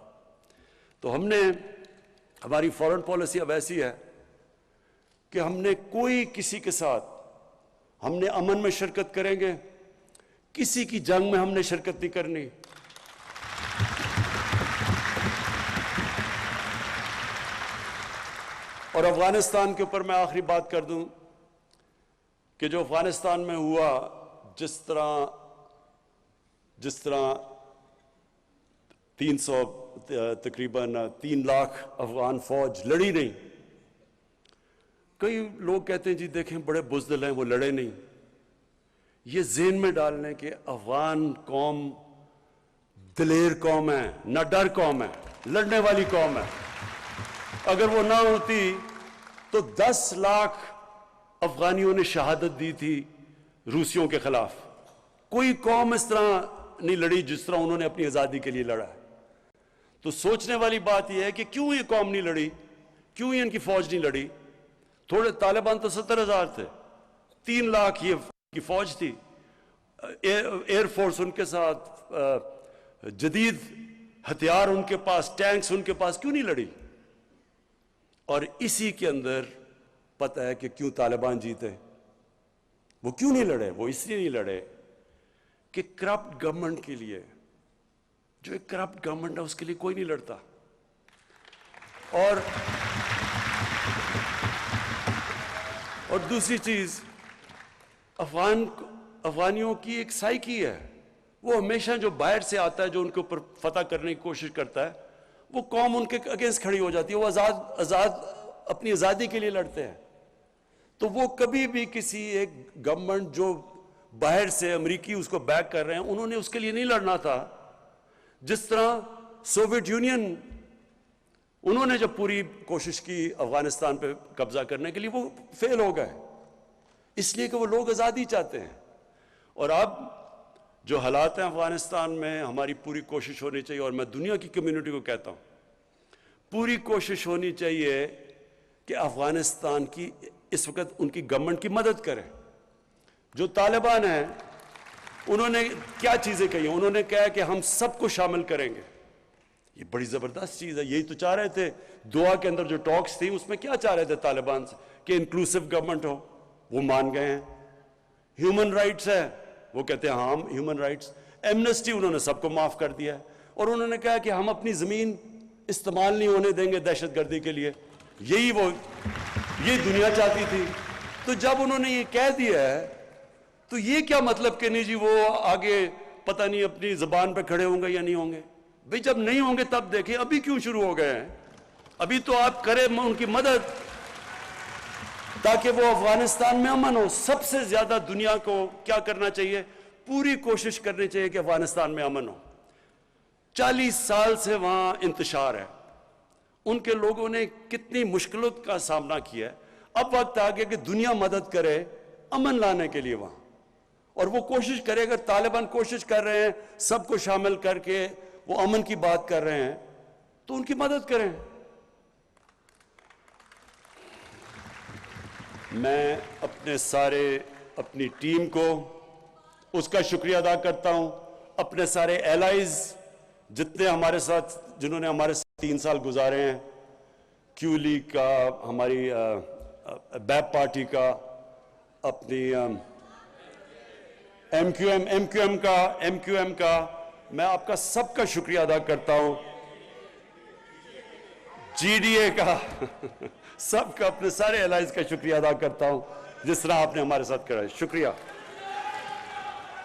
تو ہماری فورن پالیسی اب ایسی ہے کہ ہم نے کوئی کسی کے ساتھ, ہم نے امن میں شرکت کریں گے, کسی کی جنگ میں ہم نے شرکت نہیں کرنی. اور افغانستان کے اوپر میں آخری بات کر دوں کہ جو افغانستان میں ہوا, جس طرح 300 تقریباً 3 لاکھ افغان فوج لڑی نہیں. کئی لوگ کہتے ہیں جی دیکھیں بڑے بزدل ہیں وہ لڑے نہیں. یہ ذہن میں ڈال لیں کہ افغان قوم دلیر قوم ہے, نہ ڈر قوم ہے, لڑنے والی قوم ہے. اگر وہ نہ ہوتی تو 10 لاکھ افغانیوں نے شہادت دی تھی روسیوں کے خلاف. کوئی قوم اس طرح نہیں لڑی جس طرح انہوں نے اپنی آزادی کے لیے لڑا ہے. تو سوچنے والی بات یہ ہے کہ کیوں یہ قوم نہیں لڑی, کیوں ان کی فوج نہیں لڑی. تھوڑے طالبان تو 70,000 تھے, 3 لاکھ یہ کی فوج تھی, ایئر فورس ان کے ساتھ, جدید ہتھیار ان کے پاس, ٹینکس ان کے پاس, کیوں نہیں لڑی؟ اور اسی کے اندر پتہ ہے کہ کیوں طالبان جیتے. وہ کیوں نہیں لڑے؟ وہ اس لیے نہیں لڑے کہ کرپٹ گورنمنٹ کے لیے, جو ایک کرپٹ گورنمنٹ ہے اس کے لیے کوئی نہیں لڑتا. اور دوسری چیز, افغانیوں کی ایک سائیکی ہے, وہ ہمیشہ جو باہر سے آتا ہے, جو ان کے اوپر فتح کرنے کی کوشش کرتا ہے, وہ قوم ان کے اگینسٹ کھڑی ہو جاتی ہے. وہ اپنی آزادی کے لیے لڑتے ہیں. تو وہ کبھی بھی کسی ایک گورنمنٹ جو باہر سے امریکی اس کو بیک کر رہے ہیں, انہوں نے اس کے لیے نہیں لڑنا تھا. جس طرح سوویت یونین, انہوں نے جب پوری کوشش کی افغانستان پہ قبضہ کرنے کے لیے, وہ فیل ہو گئے اس لیے کہ وہ لوگ آزادی چاہتے ہیں. اور اب جو حالات ہیں افغانستان میں, ہماری پوری کوشش ہونی چاہیے, اور میں دنیا کی کمیونٹی کو کہتا ہوں پوری کوشش ہونی چاہیے کہ افغانستان کی اس وقت ان کی گورنمنٹ کی مدد کریں. جو طالبان ہیں انہوں نے کیا چیزیں کہی ہیں؟ انہوں نے کہا کہ ہم سب کو شامل کریں گے. یہ بڑی زبردست چیز ہے. یہی تو چاہ رہے تھے دعا کے اندر جو ٹاکس تھی, اس میں کیا چاہ رہے تھے طالبان سے کہ انکلوسیو گورنمنٹ ہو. وہ مان گئے ہیں. ہیومن رائٹس ہے, وہ کہتے ہیں ہاں ہیومن رائٹس. ایمنسٹی, انہوں نے سب کو معاف کر دیا ہے. اور انہوں نے کہا کہ ہم اپنی زمین استعمال نہیں ہونے دیں گے دہشت گردی کے لیے. یہی دنیا چاہتی تھی. تو جب انہوں نے یہ کہہ دیا ہے تو یہ کیا مطلب کہ نہیں جی وہ آگے پتہ نہیں اپنی زبان پہ کھڑے ہوں گے یا نہیں ہوں گے؟ بھئی جب نہیں ہوں گے تب دیکھیں، ابھی کیوں شروع ہو گئے ہیں؟ ابھی تو آپ کریں ان کی مدد تاکہ وہ افغانستان میں امن ہو۔ سب سے زیادہ دنیا کو کیا کرنا چاہیے؟ پوری کوشش کرنی چاہیے کہ افغانستان میں امن ہو۔ 40 سال سے وہاں انتشار ہے، ان کے لوگوں نے کتنی مشکلوں کا سامنا کیا ہے۔ اب وقت آ گیا کہ دنیا مدد کرے امن لانے کے لیے وہاں، اور وہ کوشش کرے۔ اگر طالبان کوشش کر رہے ہیں سب کو شامل کر کے وہ امن کی بات کر رہے ہیں تو ان کی مدد کریں۔ میں اپنی ٹیم کو اس کا شکریہ ادا کرتا ہوں، اپنے سارے ایلائز جتنے ہمارے ساتھ، جنہوں نے ہمارے ساتھ 3 سال گزارے ہیں، کیو لیگ کا، ہماری بیپ پارٹی کا، اپنی ایم کیو ایم کا، میں آپ کا سب کا شکریہ ادا کرتا ہوں، جی ڈی اے کا سب کا، اپنے سارے ایلائز کا شکریہ ادا کرتا ہوں جس طرح آپ نے ہمارے ساتھ کرا ہے۔ شکریہ۔